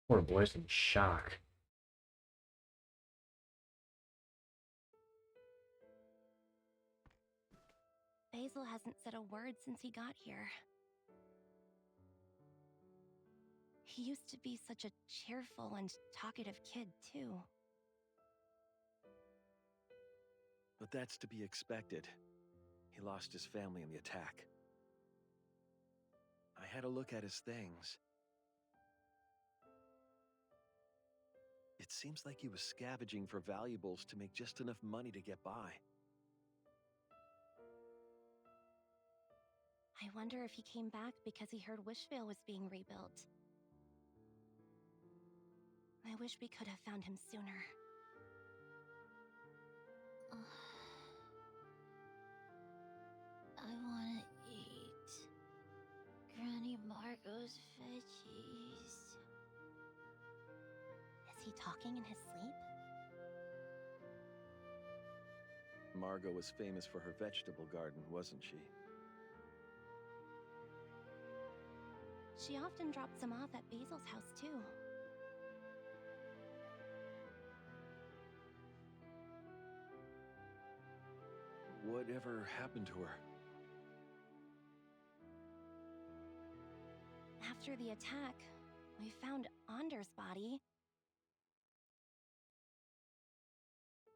Poor boy's in shock. Basil hasn't said a word since he got here. He used to be such a cheerful and talkative kid, too. But that's to be expected. He lost his family in the attack. I had a look at his things. It seems like he was scavenging for valuables to make just enough money to get by. I wonder if he came back because he heard Wishvale was being rebuilt. I wish we could have found him sooner. I want to eat Granny Margot's veggies. Is he talking in his sleep? Margot was famous for her vegetable garden, wasn't she? She often drops him off at Basil's house, too. Whatever happened to her? After the attack, we found Ander's body.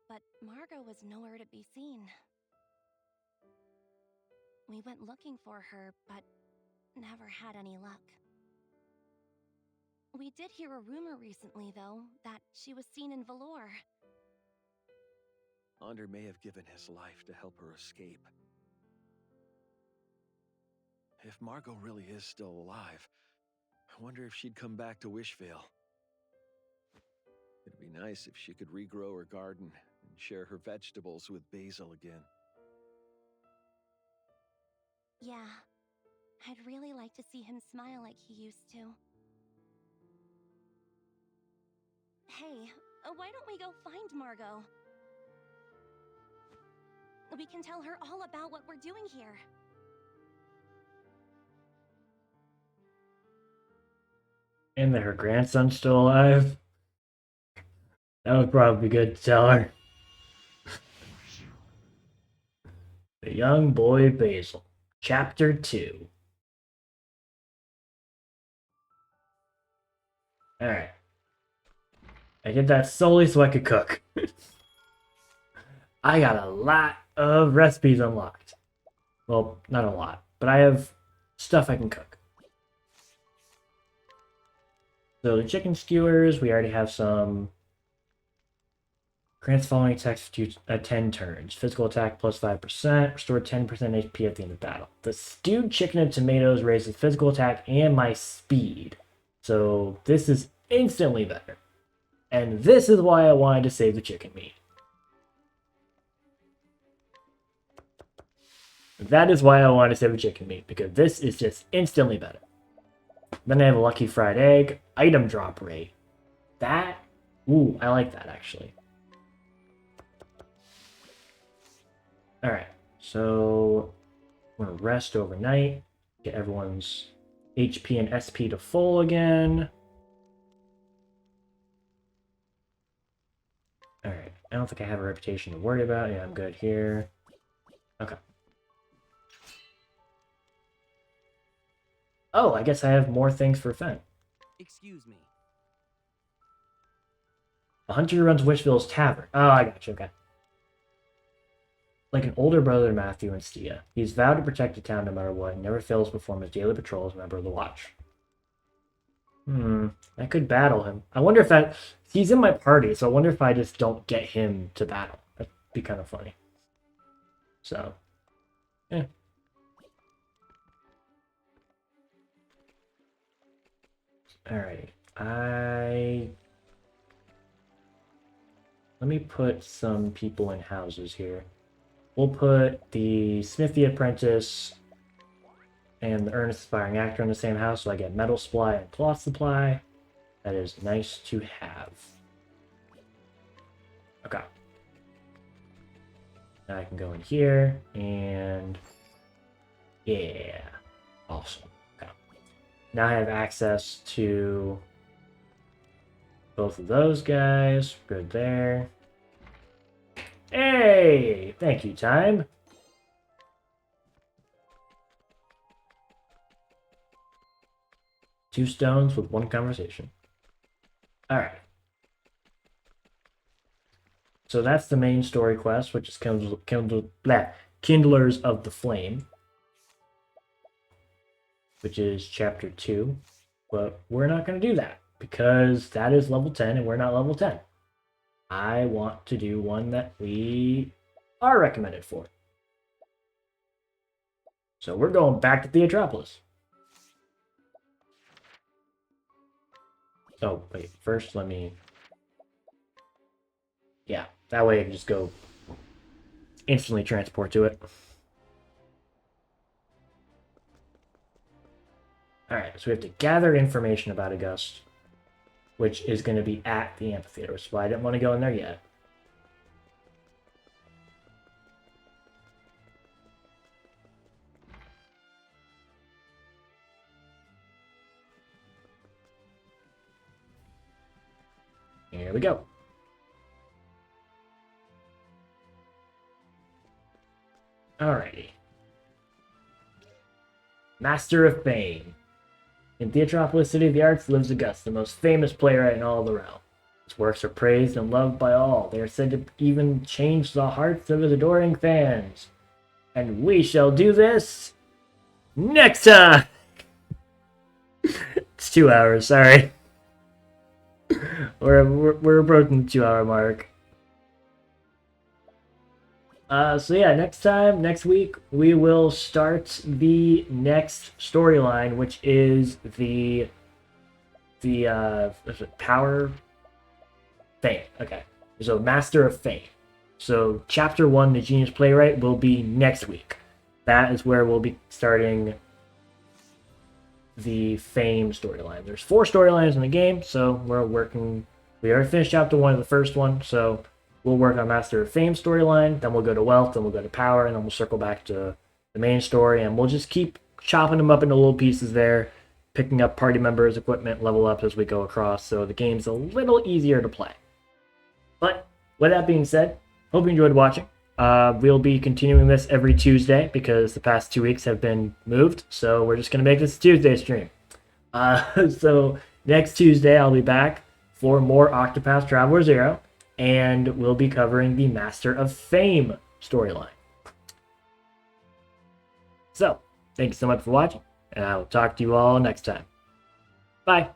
But Margot was nowhere to be seen. We went looking for her, but never had any luck. We did hear a rumor recently, though, that she was seen in Valor. Ander may have given his life to help her escape. If Margot really is still alive, I wonder if she'd come back to Wishvale. It'd be nice if she could regrow her garden and share her vegetables with Basil again. Yeah, I'd really like to see him smile like he used to. Hey, why don't we go find Margot? We can tell her all about what we're doing here. And that her grandson's still alive. That would probably be good to tell her. The Young Boy Basil. Chapter 2. Alright. I did that solely so I could cook. I got a lot of recipes unlocked. Well, not a lot, but I have stuff I can cook. So the chicken skewers, we already have some. Grants following attacks to 10 turns. Physical attack plus 5%. Restore 10% HP at the end of battle. The stewed chicken and tomatoes raises physical attack and my speed. So this is instantly better. And this is why I wanted to save the chicken meat. That is why I wanted to save the chicken meat, because this is just instantly better. Then I have a lucky fried egg. Item drop rate. That, ooh, I like that actually. Alright, so I'm going to rest overnight. Get everyone's HP and SP to full again. Alright, I don't think I have a reputation to worry about. Yeah, I'm good here. Okay. Oh, I guess I have more things for Fen. Excuse me. The hunter who runs Wishvale's tavern. Oh, I got you, okay. Like an older brother to Matthew and Stia, he's vowed to protect the town no matter what and never fails to perform his daily patrol as a member of the Watch. I could battle him. I wonder if that... He's in my party, so I wonder if I just don't get him to battle. That'd be kind of funny. So, yeah. Alright. Let me put some people in houses here. We'll put the Smith the Apprentice and the Earnest Aspiring Actor in the same house, so I get metal supply and cloth supply. That is nice to have. Okay. Now I can go in here, and yeah, awesome. Okay. Now I have access to both of those guys. Good there. Hey, thank you, time. Two stones with one conversation. All right. So that's the main story quest, which is Kindlers of the Flame, which is chapter 2. But we're not going to do that because that is level 10 and we're not level 10. I want to do one that we are recommended for. So we're going back to Theatropolis. Oh, wait. First, let me... Yeah, that way I can just go instantly transport to it. Alright, so we have to gather information about August, which is going to be at the amphitheater, so I didn't want to go in there yet. Here we go. Alrighty. Master of Fame. In Theatropolis, City of the Arts, lives August, the most famous playwright in all the realm. His works are praised and loved by all. They are said to even change the hearts of his adoring fans. And we shall do this next time! It's 2 hours, sorry. We're approaching the 2-hour mark. So yeah, next week, we will start the next storyline, which is the Power Fame. Okay, so Master of Fame. So chapter 1, the Genius Playwright, will be next week. That is where we'll be starting the Fame storyline. There's 4 storylines in the game, so we already finished chapter 1 of the first one, so we'll work on Master of Fame storyline, then we'll go to Wealth, then we'll go to Power, and then we'll circle back to the main story, and we'll just keep chopping them up into little pieces there, picking up party members, equipment, level up as we go across, so the game's a little easier to play. But with that being said, hope you enjoyed watching. We'll be continuing this every Tuesday because the past 2 weeks have been moved, so we're just going to make this a Tuesday stream. So next Tuesday I'll be back for more Octopath Traveler 0, and we'll be covering the Master of Fame storyline. So, thank you so much for watching, and I will talk to you all next time. Bye!